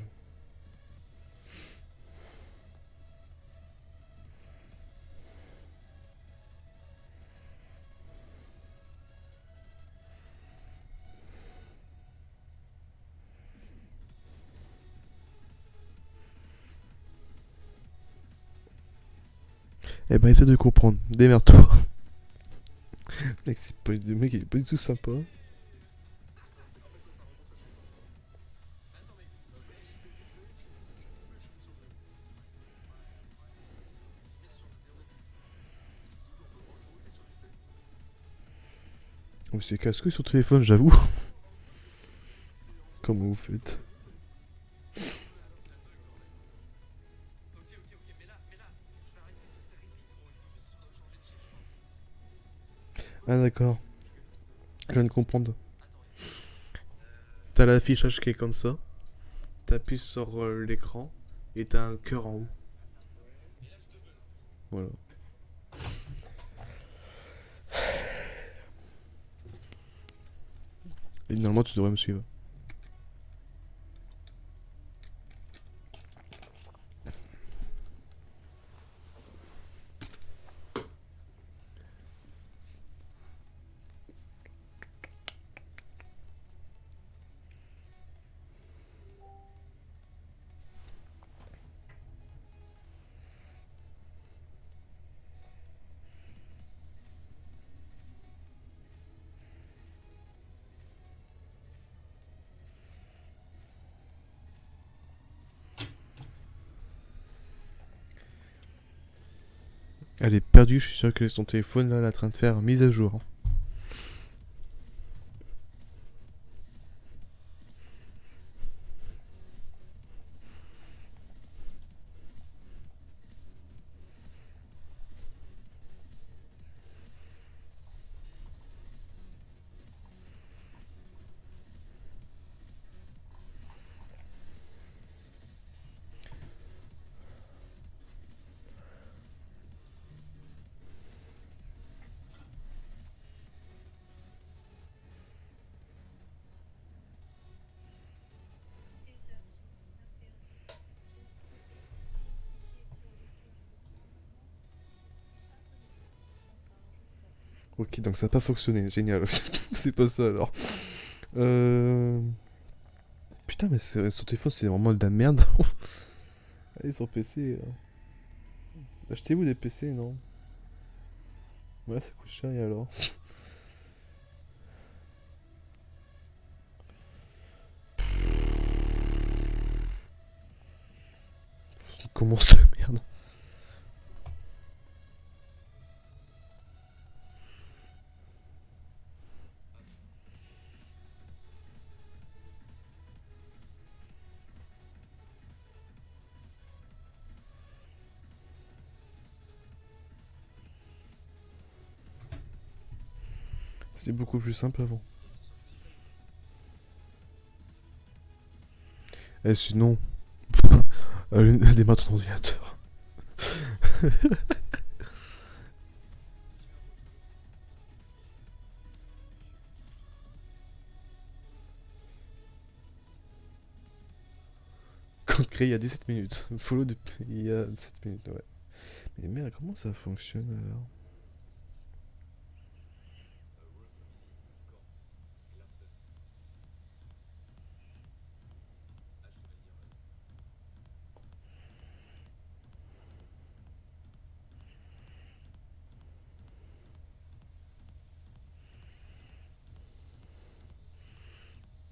Eh ben, essaie de comprendre. Démerde-toi. Mec, le mec, il est pas du tout sympa. Oh, c'est casse-couille sur téléphone, j'avoue. Comment vous faites? Ah, d'accord. Je viens de comprendre. T'as l'affichage qui est comme ça. T'appuies sur l'écran et t'as un cœur en haut. Voilà. Et normalement, tu devrais me suivre. Elle est perdue, je suis sûr que son téléphone là, elle est en train de faire mise à jour. Ok, donc ça n'a pas fonctionné, génial. C'est pas ça alors. Euh... Putain, mais son téléphone c'est vraiment de la merde. Allez, sur PC. Achetez-vous des PC, non? Ouais, ça coûte cher, et alors? Comment ça, merde? C'était beaucoup plus simple avant. Eh, sinon, démarre ton ordinateur. Compte créé il y a 17 minutes. Follow il y a 7 minutes, ouais. Mais merde, comment ça fonctionne alors?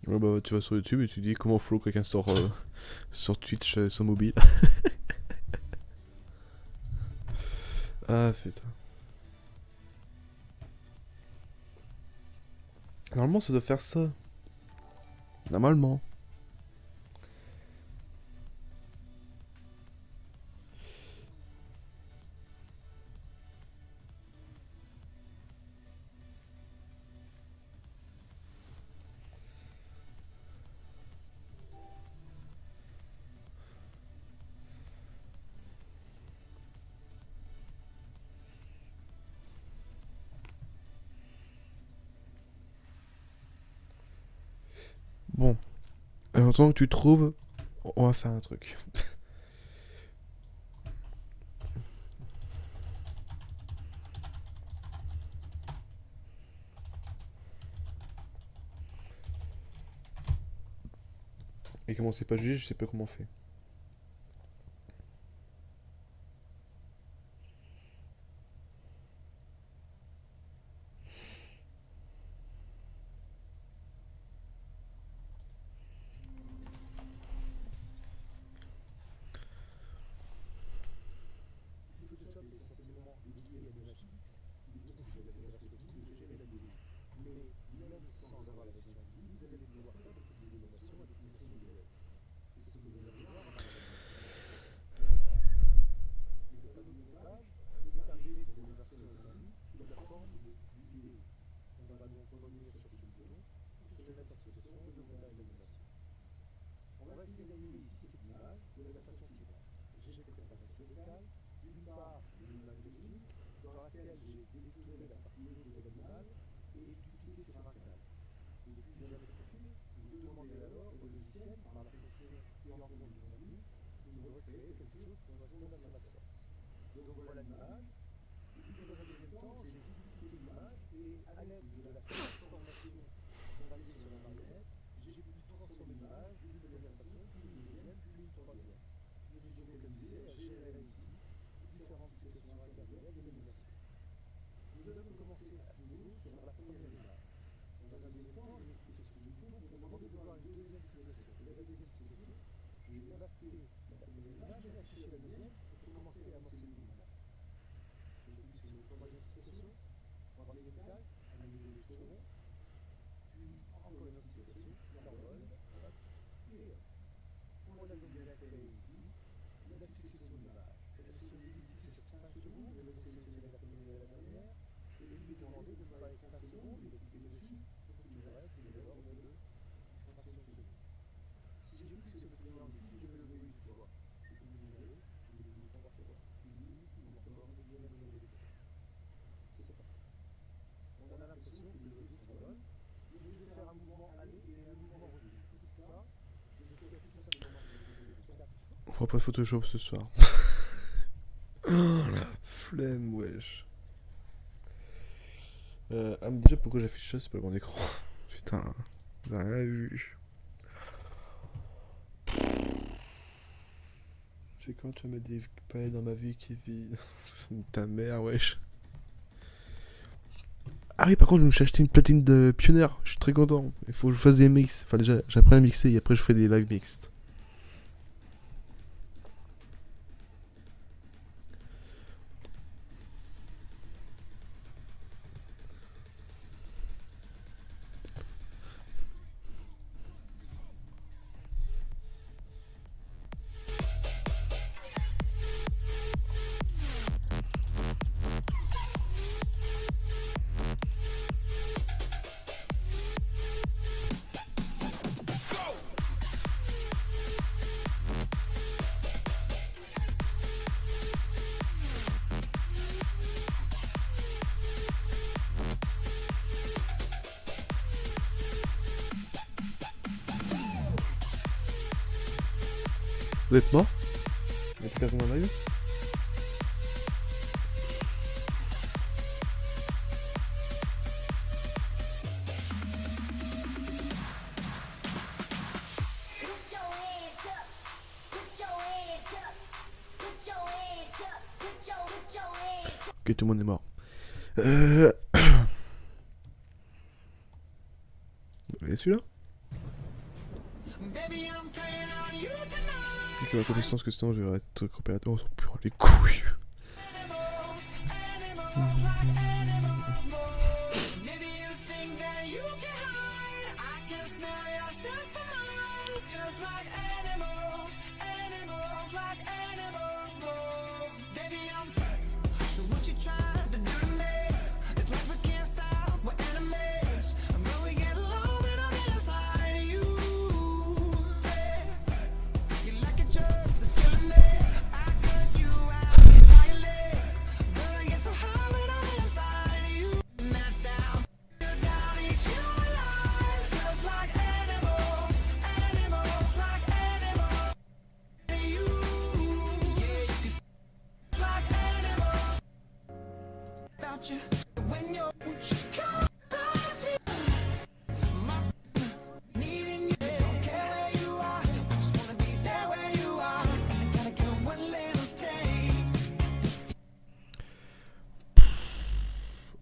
Ouais, bah, tu vas sur YouTube et tu dis comment follow quelqu'un sur Twitch sur mobile. Ah, putain. Normalement, ça doit faire ça. Normalement. Bon, en tant que tu trouves, on va faire un truc. Et comment c'est pas jugé, je sais pas comment on fait. On fera pas de Photoshop ce soir. Oh la flemme, wesh. Déjà, pourquoi j'affiche ça? C'est pas le bon écran. Putain, j'ai rien vu. C'est quand tu vas mettre des paillettes dans ma vie qui vit. Ta mère, wesh. Ah oui, par contre, je me suis acheté une platine de Pioneer. Je suis très content. Il faut que je fasse des mix. Enfin, déjà, j'apprends à mixer et après, je fais des live mixtes. Vous êtes mort? Vous êtes personne en live? Ok, tout le monde est mort. Et celui-là? Ok, ma connaissance que sinon je vais être coopérateur. Oh putain, les couilles.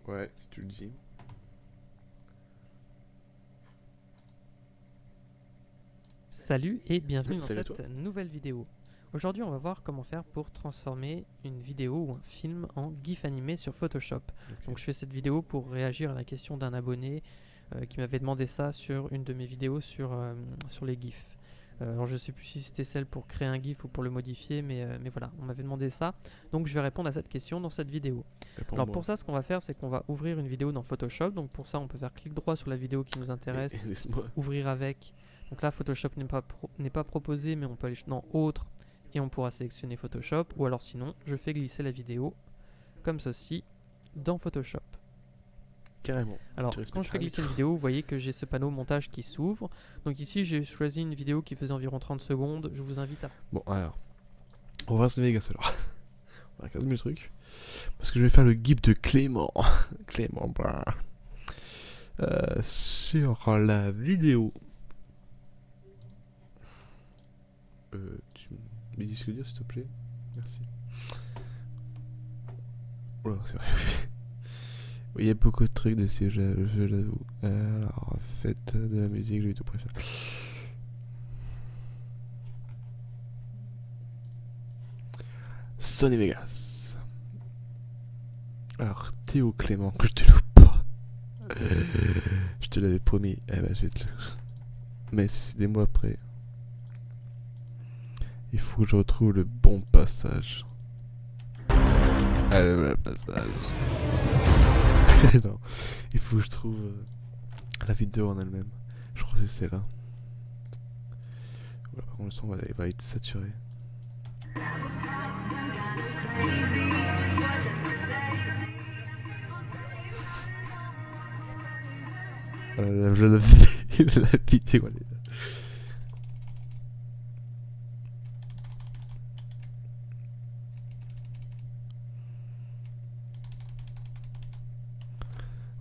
Ouais, si tu le dis. Salut et bienvenue dans Salut à cette nouvelle vidéo. Aujourd'hui on va voir comment faire pour transformer une vidéo ou un film en GIF animé sur Photoshop. Okay. Donc je fais cette vidéo pour réagir à la question d'un abonné qui m'avait demandé ça sur une de mes vidéos sur les GIFs. Alors je sais plus si c'était celle pour créer un GIF ou pour le modifier, mais voilà, on m'avait demandé ça. Donc je vais répondre à cette question dans cette vidéo. Alors pour ça, ce qu'on va faire, c'est qu'on va ouvrir une vidéo dans Photoshop. Donc pour ça, on peut faire clic droit sur la vidéo qui nous intéresse, ouvrir avec. Donc là, Photoshop n'est pas proposé, mais on peut aller dans Autre et on pourra sélectionner Photoshop. Ou alors sinon, je fais glisser la vidéo comme ceci dans Photoshop. Carrément. Alors quand je fais glisser une vidéo, vous voyez que j'ai ce panneau montage qui s'ouvre. Donc ici j'ai choisi une vidéo qui faisait environ 30 secondes. Je vous invite à... Bon alors, on va se Vegas alors. On va regarder le truc. Parce que je vais faire le GIF de Clément. Clément, bah. Sur la vidéo. Tu me dis ce que dire s'il te plaît. Merci. Oh, c'est vrai. Il y a beaucoup de trucs dessus, je l'avoue. Alors, faites de la musique, je vais tout préférer. Sony Vegas. Alors, Théo Clément, que je te loupe pas. Je te l'avais promis. Eh ben, je vais te le... Mais c'est des mois après. Il faut que je retrouve le bon passage. Allez, le passage. Non, il faut que je trouve la vidéo en elle-même. Je crois que c'est celle-là. Voilà, par contre, le son va être saturé. Voilà, la vidéo, elle est là.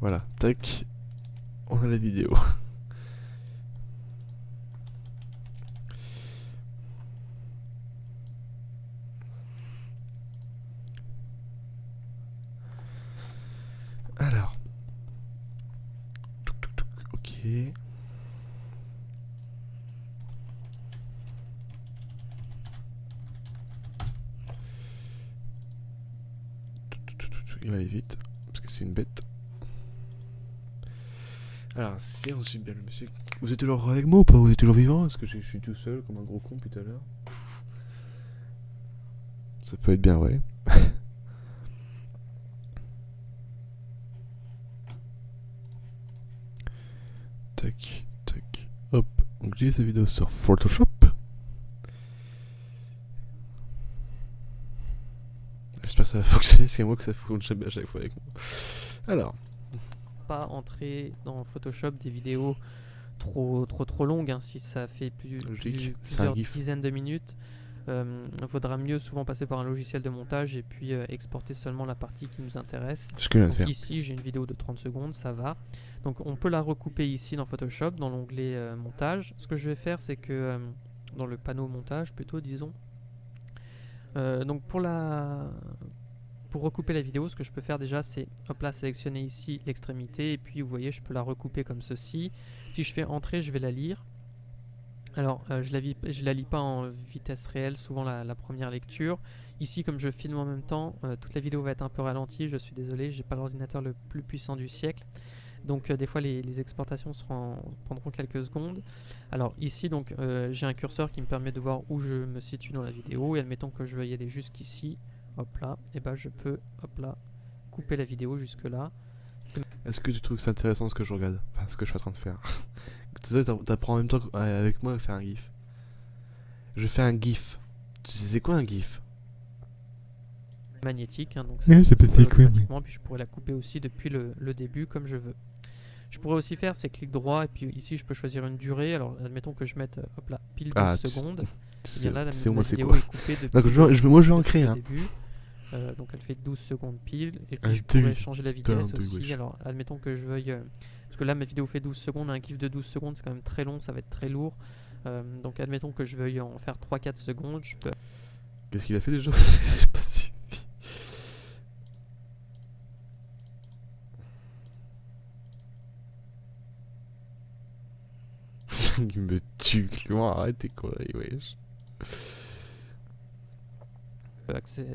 Voilà, tac, on a la vidéo. Alors, ok. Il va aller vite, parce que c'est une bête. Alors, si on suit bien le monsieur. Vous êtes toujours avec moi ou pas? Vous êtes toujours vivant? Est-ce que je suis tout seul comme un gros con tout à l'heure? Ça peut être bien vrai. Tac, tac, hop. Donc j'ai cette vidéo sur Photoshop. J'espère que ça va fonctionner, c'est moi que ça fonctionne jamais à chaque fois avec moi. Alors. Pas entrer dans Photoshop des vidéos trop longues, hein, si ça fait plusieurs dizaines de minutes. Il faudra mieux souvent passer par un logiciel de montage et puis exporter seulement la partie qui nous intéresse. Ce que je viens de faire. Ici j'ai une vidéo de 30 secondes, ça va. Donc on peut la recouper ici dans Photoshop, dans l'onglet montage. Ce que je vais faire, c'est que dans le panneau montage plutôt, disons. Donc pour recouper la vidéo, ce que je peux faire déjà, c'est hop là, sélectionner ici l'extrémité et puis vous voyez, je peux la recouper comme ceci. Si je fais entrer, je vais la lire. Alors, je la lis pas en vitesse réelle, souvent la première lecture. Ici, comme je filme en même temps, toute la vidéo va être un peu ralentie. Je suis désolé, j'ai pas l'ordinateur le plus puissant du siècle. Donc, des fois, les exportations prendront quelques secondes. Alors, ici, donc, j'ai un curseur qui me permet de voir où je me situe dans la vidéo. Et admettons que je veuille aller jusqu'ici, hop là, et ben je peux, hop là, couper la vidéo jusque là. Est-ce que tu trouves que c'est intéressant ce que je regarde? Enfin, ce que je suis en train de faire. Tu sais, t'apprends en même temps avec moi à faire un GIF. Je fais un GIF. Tu sais c'est quoi un GIF? Magnétique, hein, donc c'est automatiquement, puis je pourrais la couper aussi depuis le début comme je veux. Je pourrais aussi faire c'est clic droit et puis ici je peux choisir une durée. Alors admettons que je mette hop là pile 12 secondes. Et bien là la vidéo est coupée depuis moi je vais en créer un. Donc elle fait 12 secondes pile et puis je pourrais changer la vitesse aussi. Alors admettons que je veuille parce que là ma vidéo fait 12 secondes, un GIF de 12 secondes c'est quand même très long, ça va être très lourd. Donc admettons que je veuille en faire 3-4 secondes, je peux... Qu'est-ce qu'il a fait déjà? J'ai pas suivi. Il me tue, Clément, arrête tes conneries, wesh.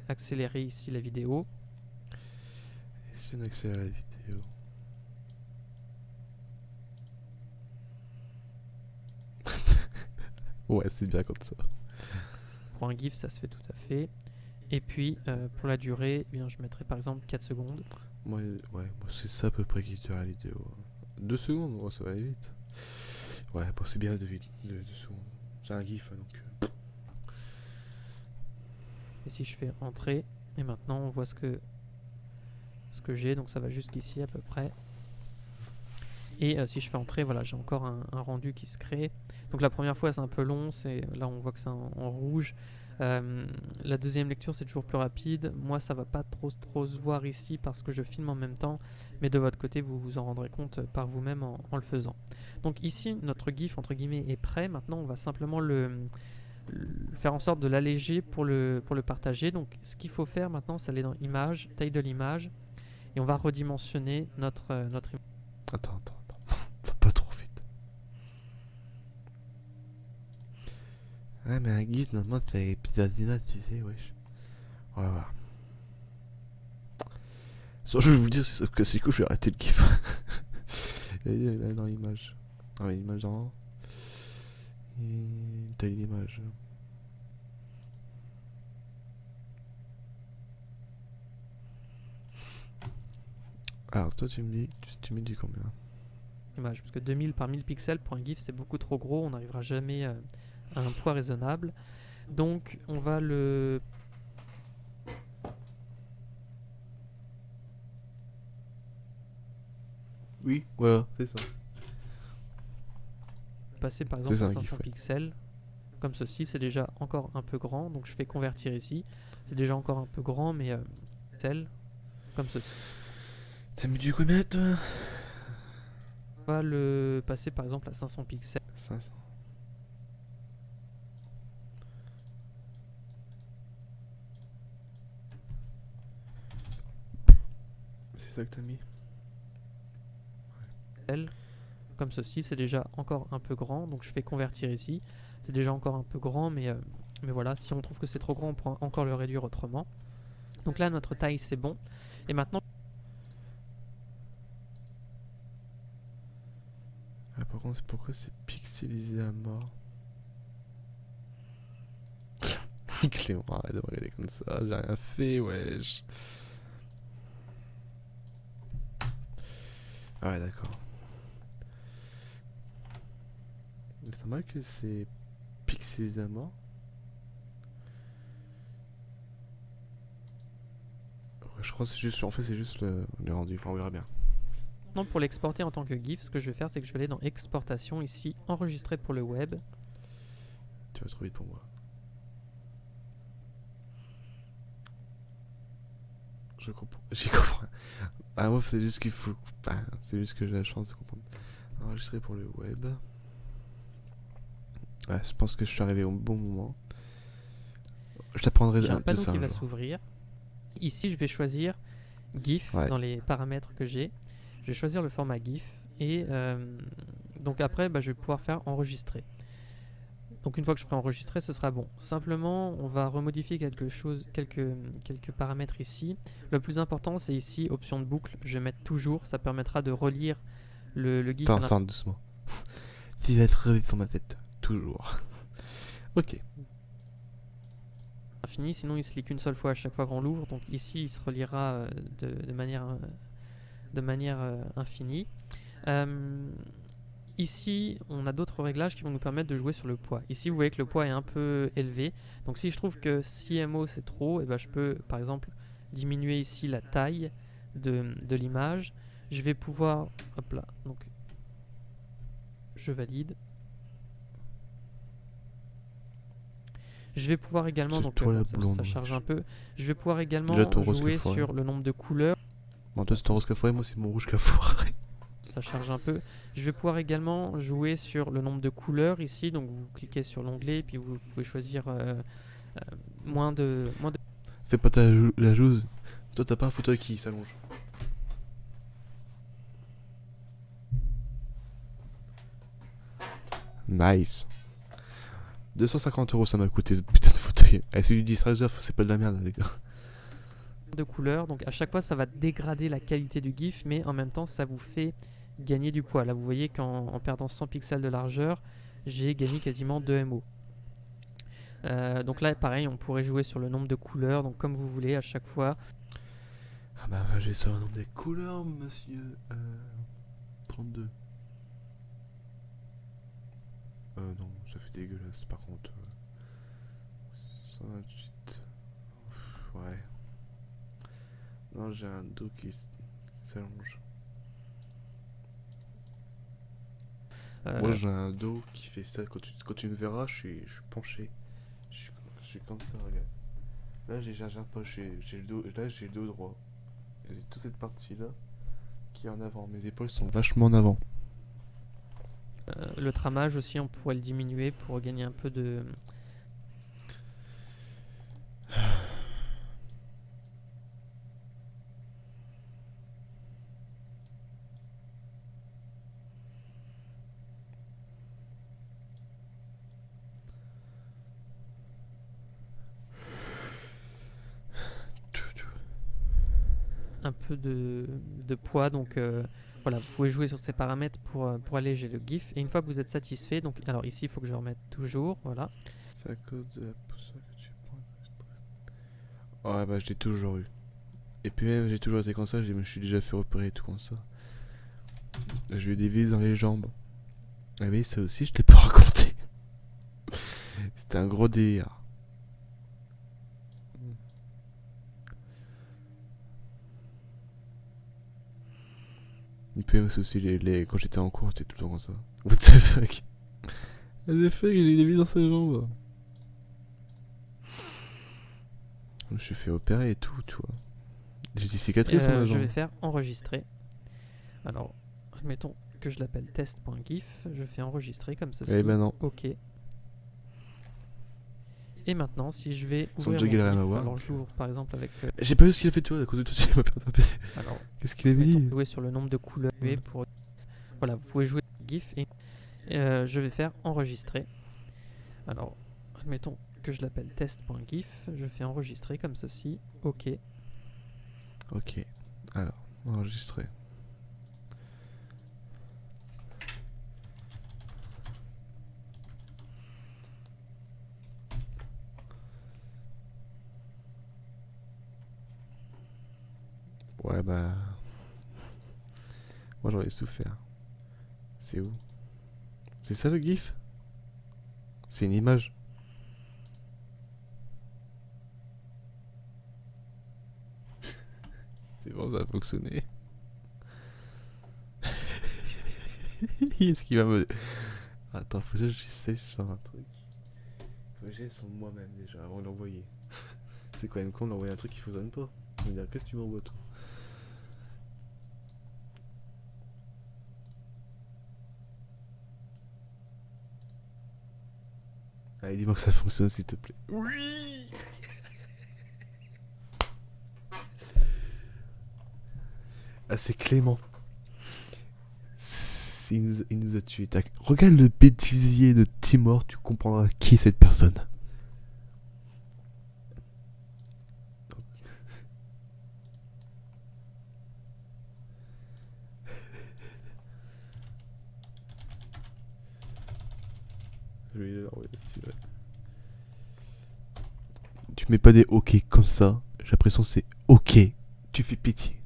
Accélérer ici la vidéo. Et si on accélère la vidéo? Ouais, c'est bien comme ça. Pour un GIF, ça se fait tout à fait. Et puis, pour la durée, eh bien, je mettrai par exemple 4 secondes. Moi, c'est ça à peu près qui dure la vidéo. 2 secondes, ouais, ça va aller vite. Ouais, bon, c'est bien 2 secondes. C'est un GIF, donc... Et si je fais entrer, et maintenant on voit ce que j'ai, donc ça va jusqu'ici à peu près. Et si je fais entrer, voilà, j'ai encore un rendu qui se crée. Donc la première fois c'est un peu long, là on voit que c'est en rouge. La deuxième lecture c'est toujours plus rapide. Moi ça va pas trop se voir ici parce que je filme en même temps, mais de votre côté vous vous en rendrez compte par vous-même en le faisant. Donc ici notre GIF entre guillemets est prêt. Maintenant on va simplement faire en sorte de l'alléger pour le partager. Donc ce qu'il faut faire maintenant c'est aller dans image, taille de l'image, et on va redimensionner notre image. Attends, va pas trop vite. Ouais, mais un GIF normalement c'est épisodina, tu sais, wesh. Ouais, voilà. Soit je vais vous dire, c'est que c'est cool, je vais arrêter le GIF. Il est dans l'image. Ah, l'image dans. Et taille l'image. Alors toi tu me dis, tu me dis combien? Image, parce que 2000 par 1000 pixels pour un GIF c'est beaucoup trop gros, on n'arrivera jamais à un poids raisonnable. Donc on va le Oui, voilà, c'est ça. passer par C'est exemple ça, à un GIF, 500 ouais. pixels. Comme ceci, c'est déjà encore un peu grand, donc je fais convertir ici. C'est déjà encore un peu grand, mais pixels, comme ceci. T'as mis du combien toi? On va le passer par exemple à 500 pixels. 500. C'est ça que t'as mis? Comme ceci, c'est déjà encore un peu grand, donc je fais convertir ici. C'est déjà encore un peu grand, mais voilà, si on trouve que c'est trop grand, on pourra encore le réduire autrement. Donc là, notre taille, c'est bon. Et maintenant, Ah par contre, pourquoi c'est pixelisé à mort? Clément, arrête de me regarder comme ça, j'ai rien fait, wesh. Ah ouais, d'accord. C'est normal que c'est pixelisé à mort. Ouais, je crois que c'est juste, en fait c'est juste le rendu, enfin, on verra bien. pour l'exporter en tant que GIF, ce que je vais faire, c'est que je vais aller dans Exportation, ici, Enregistrer pour le web. Tu vas trop vite pour moi. Je comprends. J'y comprends. Ah moi c'est juste qu'il faut. Ah, c'est juste que j'ai la chance de comprendre. Enregistrer pour le web. Ouais, je pense que je suis arrivé au bon moment. Je t'apprendrai J'ai un tout panneau ça qui un va jour. s'ouvrir. Ici, je vais choisir GIF Ouais. dans les paramètres que j'ai. Je vais choisir le format GIF et donc après, je vais pouvoir faire enregistrer. Donc une fois que je ferai enregistrer, ce sera bon. Simplement, on va remodifier quelques paramètres ici. Le plus important, c'est ici, option de boucle. Je vais mettre toujours. Ça permettra de relire le GIF à Attends, doucement. Tu vas être vite dans ma tête. Toujours. Ok. l'infini. Sinon, il se lit qu'une seule fois à chaque fois qu'on l'ouvre. Donc ici, il se relira de manière infinie. Ici, on a d'autres réglages qui vont nous permettre de jouer sur le poids. Ici, vous voyez que le poids est un peu élevé. Donc si je trouve que 6 MO c'est trop, et je peux par exemple diminuer ici la taille de l'image. Je vais pouvoir, hop là, donc je valide. Je vais pouvoir également, C'est donc toi la bon, blonde. ça charge un peu. Je vais pouvoir Déjà également ton rose jouer qu'a foiré. sur le nombre de couleurs. Bon, toi c'est ton rose qu'a foiré, moi c'est mon rouge qu'a foiré. Ça charge un peu. Je vais pouvoir également jouer sur le nombre de couleurs ici. Donc vous cliquez sur l'onglet, puis vous pouvez choisir moins de. Fais pas la jouse. Toi t'as pas un fauteuil qui s'allonge. Nice. 250 € ça m'a coûté ce putain de fauteuil. Et celui du 10 Reserve, c'est pas de la merde, les gars. De couleurs. Donc à chaque fois, ça va dégrader la qualité du GIF, mais en même temps, ça vous fait gagner du poids. Là, vous voyez qu'en perdant 100 pixels de largeur, j'ai gagné quasiment 2 MO. Donc là, pareil, on pourrait jouer sur le nombre de couleurs, donc comme vous voulez à chaque fois. Ah bah j'ai sur un nombre des couleurs, monsieur. 32. Non, ça fait dégueulasse par contre. 128. Ouais. Non, j'ai un dos qui s'allonge. Moi j'ai un dos qui fait ça. Quand tu me verras, je suis penché. Je suis comme ça, regarde. Là j'ai pas, j'ai le dos, là j'ai le dos droit. Et toute cette partie là qui est en avant. Mes épaules sont vachement en avant. Le tramage aussi, on pourrait le diminuer pour gagner un peu de. Un peu de poids. Donc voilà, vous pouvez jouer sur ces paramètres pour alléger le GIF. Et une fois que vous êtes satisfait, donc alors ici il faut que je remette toujours, voilà. C'est à cause de la poussière que tu prends. Ouais bah je l'ai toujours eu. Et puis même, j'ai toujours été comme ça, je me suis déjà fait repérer et tout comme ça. J'ai eu des vis dans les jambes. Ah oui, ça aussi, je t'ai pas raconté. C'était un gros délire. Et puis même, c'est aussi quand j'étais en cours, j'étais tout le temps comme ça. What the fuck? What the fuck, j'ai eu des vis dans ses jambes. Je me suis fait opérer et tout, tu vois. J'ai des cicatrices sur ma Je vais jambe. faire enregistrer. Alors, admettons que je l'appelle test.gif. Je fais enregistrer comme ceci. Eh ben non. OK. Et maintenant, si je vais Son ouvrir juggle mon rien à GIF, voir, alors donc, je l'ouvre par exemple avec... J'ai pas vu ce qu'il a fait, tu vois, à cause de tout ça, il m'a perdu un peu. alors, Qu'est-ce qu'il avait mettons, dit? jouer sur le nombre de couleurs pour... Voilà, vous pouvez jouer GIF et je vais faire enregistrer. Alors, admettons que je l'appelle test.gif. Je fais enregistrer comme ceci. OK. Ok. Alors, enregistrer. Ouais, bah. Moi, j'aurais tout faire. C'est où? C'est ça le GIF? C'est une image. C'est bon, ça a fonctionné. Est-ce qu'il va me. Attends, faut que j'essaye sur un truc. Faut que j'essaye sur moi-même déjà avant de l'envoyer. C'est quand même con d'envoyer un truc qui fonctionne pas. Je veux dire, qu'est-ce que tu m'envoies toi? Allez, dis-moi que ça fonctionne s'il te plaît. Oui. Ah, c'est Clément. Il nous a tués. Regarde le bêtisier de Timor, tu comprendras qui est cette personne. Je vais l'envoyer aussi, ouais. Tu mets pas des OK comme ça. J'ai l'impression que c'est OK. Tu fais pitié.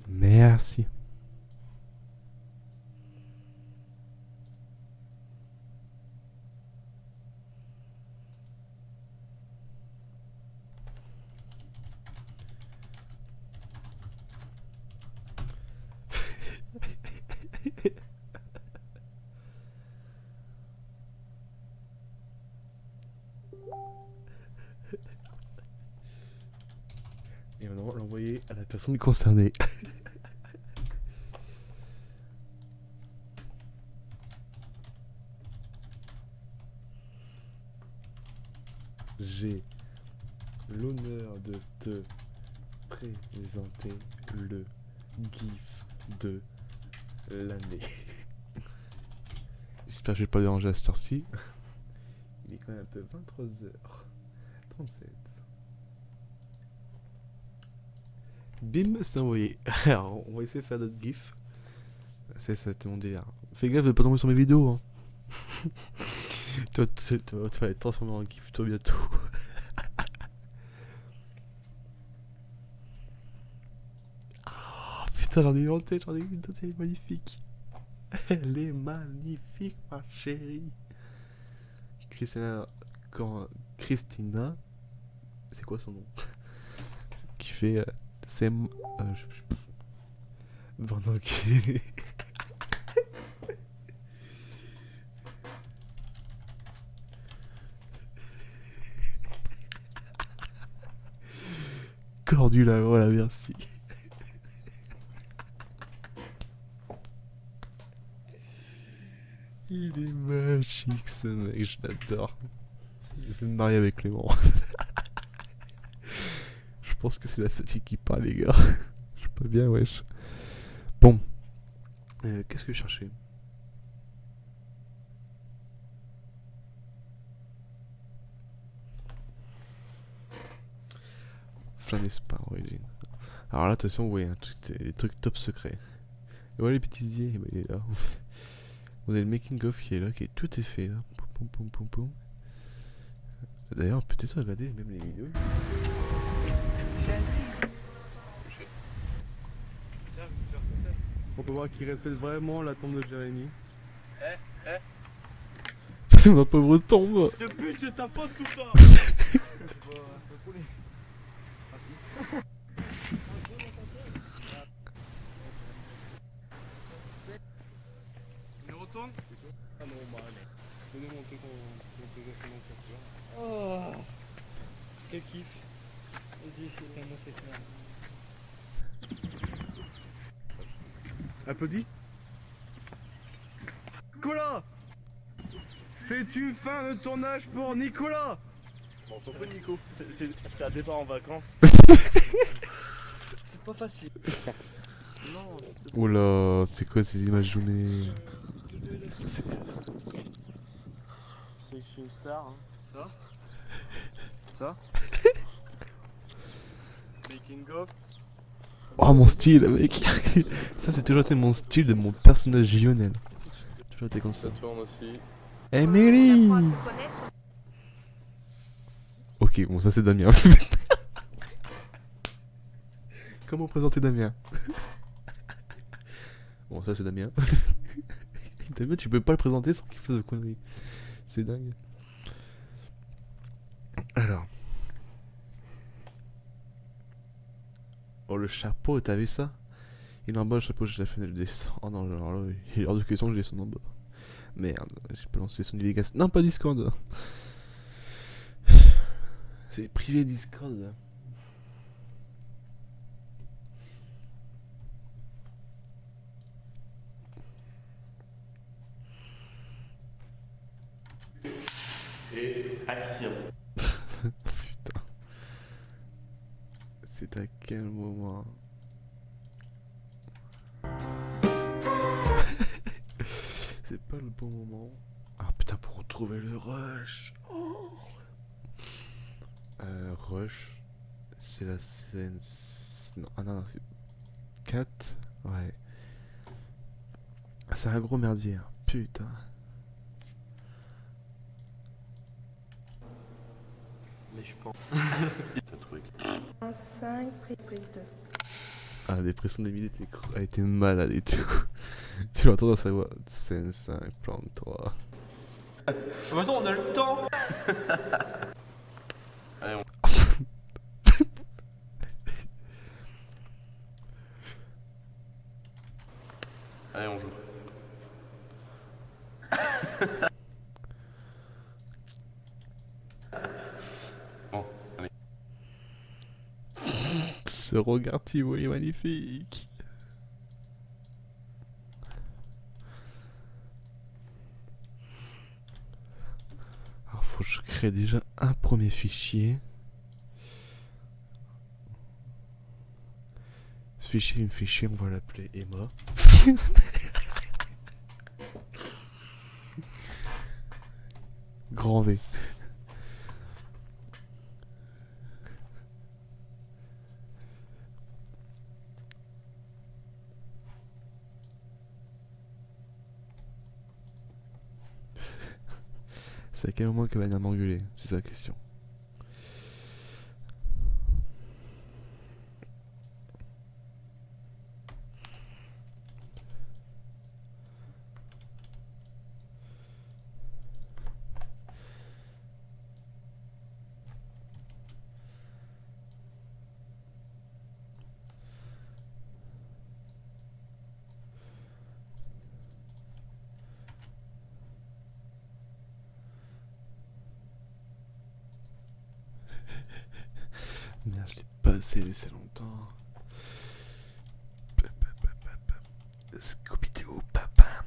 Merci. Et maintenant, l'envoyer à la personne concernée. J'ai l'honneur de te présenter le GIF de l'année. J'espère que je vais pas déranger à cette heure-ci. Il est quand même un peu 23h37. Bim, c'est envoyé. Alors, on va essayer de faire notre GIF. Ça, c'était mon délire. Fais gaffe de pas tomber sur mes vidéos. Hein. Tu vas être transformé en GIF tout bientôt. Oh, putain, j'en ai une en tête, elle est magnifique. Elle est magnifique, ma chérie. Christina, c'est quoi son nom? Qui fait c'est bon, ok. Cordula, voilà, merci. Il est magique ce mec, je l'adore. Je vais me marier avec Clément. Je pense que c'est la fatigue qui parle, les gars. Je suis pas bien, wesh. Bon. Qu'est-ce que je cherchais? Flanespa, origine. Alors là, attention, vous voyez, des trucs top secrets. Ouais, les bêtisiers, bah, il est là. On a le making of qui est là, qui est tout est fait là. Poum, poum, poum, poum. D'ailleurs, peut-être regarder même les vidéos. On peut voir qu'il respecte vraiment la tombe de Jérémy. Ma pauvre tombe. De pute, c'est ta faute ou pas? On y retourne? Ah non, bah allez. Faut nous montrer qu'on peut facilement capture. Oh, quel kiff. Vas-y, fais-moi cette merde. Applaudis. Nicolas, c'est une fin de tournage pour Nicolas. Bon, on s'en fout, Nico. C'est un départ en vacances. C'est pas facile. Non. Oula, c'est quoi ces images zoomées? Je suis une star, hein. Ça? Ça? Making of. Oh mon style mec. Ça c'est toujours été mon style de mon personnage Lionel. Toujours été comme ça. Ça tourne aussi. Emily. On apprend à se connaître. Ok, bon ça c'est Damien. Comment présenter Damien? Bon ça c'est Damien. Damien tu peux pas le présenter sans qu'il fasse de conneries. C'est dingue. Alors. Oh le chapeau, t'as vu ça? Il est en bas le chapeau, j'ai la fenêtre, je descends. Oh non, alors là, il est hors de question que je descende en bas. Merde, j'ai pas lancé son Vegas. Non, pas Discord. C'est privé Discord. Et action. Putain. C'est à quel moment? C'est pas le bon moment. Ah putain, pour retrouver le rush. Oh. Rush. C'est la scène. Non, ah non, c'est 4. Ouais. C'est un gros merdier. Hein. Putain. Mais je pense. Ce truc. 5, prise 2. Ah, la dépression d'Emily a été malade et tout. Tu l'entends dans sa voix. Scène 5, plan 3. De toute façon, on a le temps. Allez, on... Allez, on joue. Bon, allez. Ce regard Thibaut est magnifique. Alors faut que je crée déjà un premier fichier. Ce fichier est un fichier, on va l'appeler Emma. Grand V. C'est à quel moment qu'elle va venir m'engueuler? C'est ça la question. Merde, je l'ai pas assez laissé longtemps. Scooby-Doo, papa.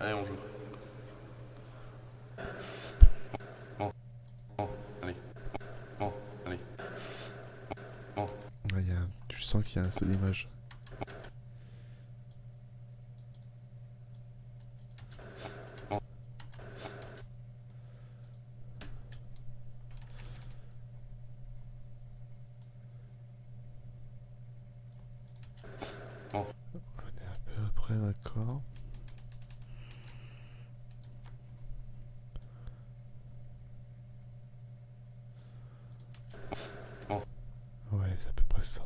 Allez, on joue. Bon. Bon. Allez. Bon. Allez. Bon. Tu sens qu'il y a un seul image. On est à peu près d'accord. Ouais, c'est à peu près ça.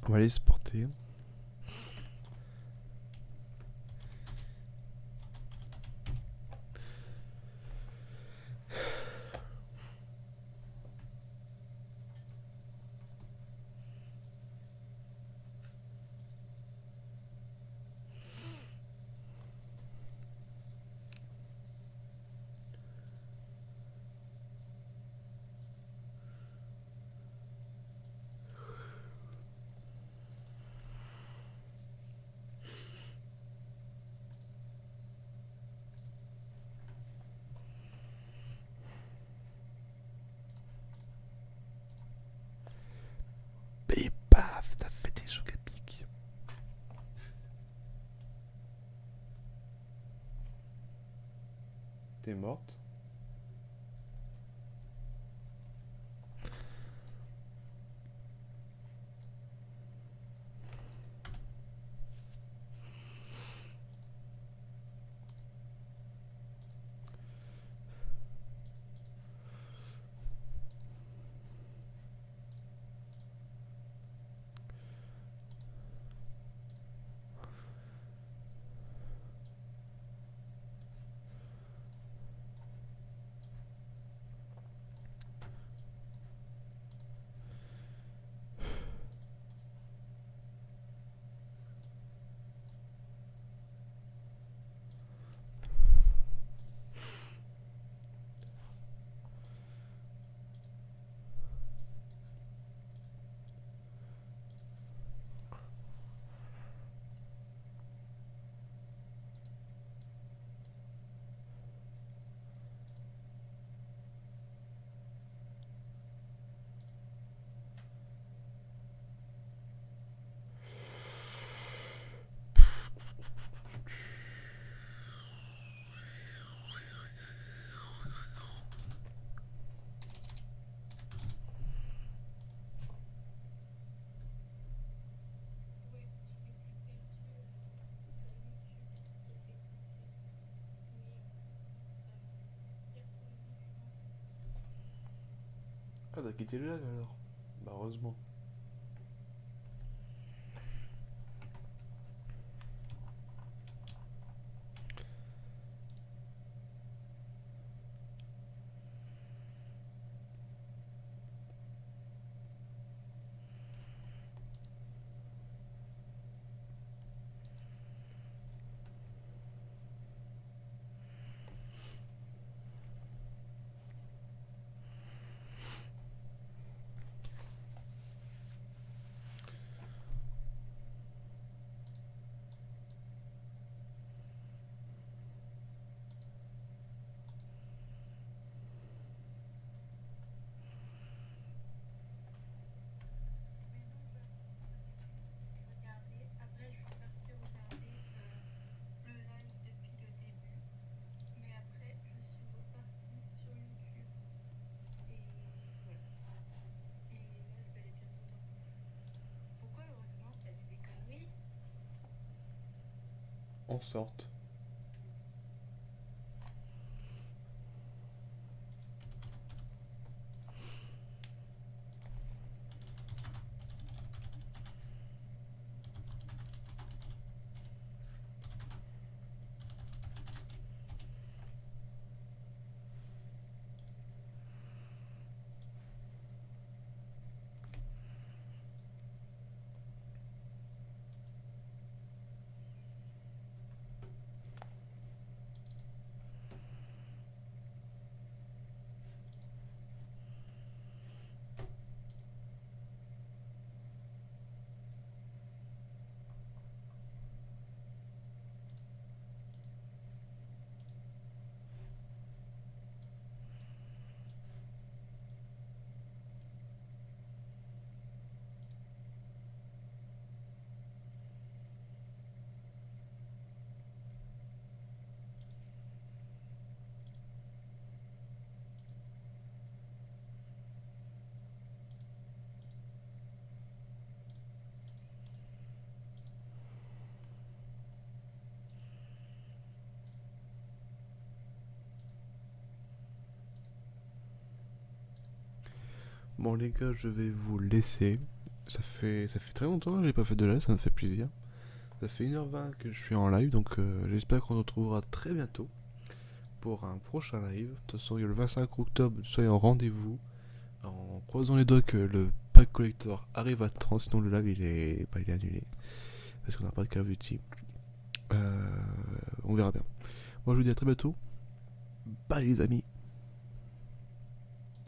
On va aller se porter. Et paf, t'as fait des chocs à pic. T'es morte. Ah, t'as quitté le live alors. Bah, heureusement. En sorte. Bon les gars, je vais vous laisser. Ça fait très longtemps que j'ai pas fait de live, ça me fait plaisir. Ça fait 1h20 que je suis en live, donc j'espère qu'on se retrouvera très bientôt pour un prochain live. De toute façon, il y a le 25 octobre, soyez en rendez-vous. En croisant les doigts que le pack collector arrive à temps, sinon le live il est annulé. Parce qu'on n'a pas de Call of Duty. On verra bien. Moi je vous dis à très bientôt. Bye les amis.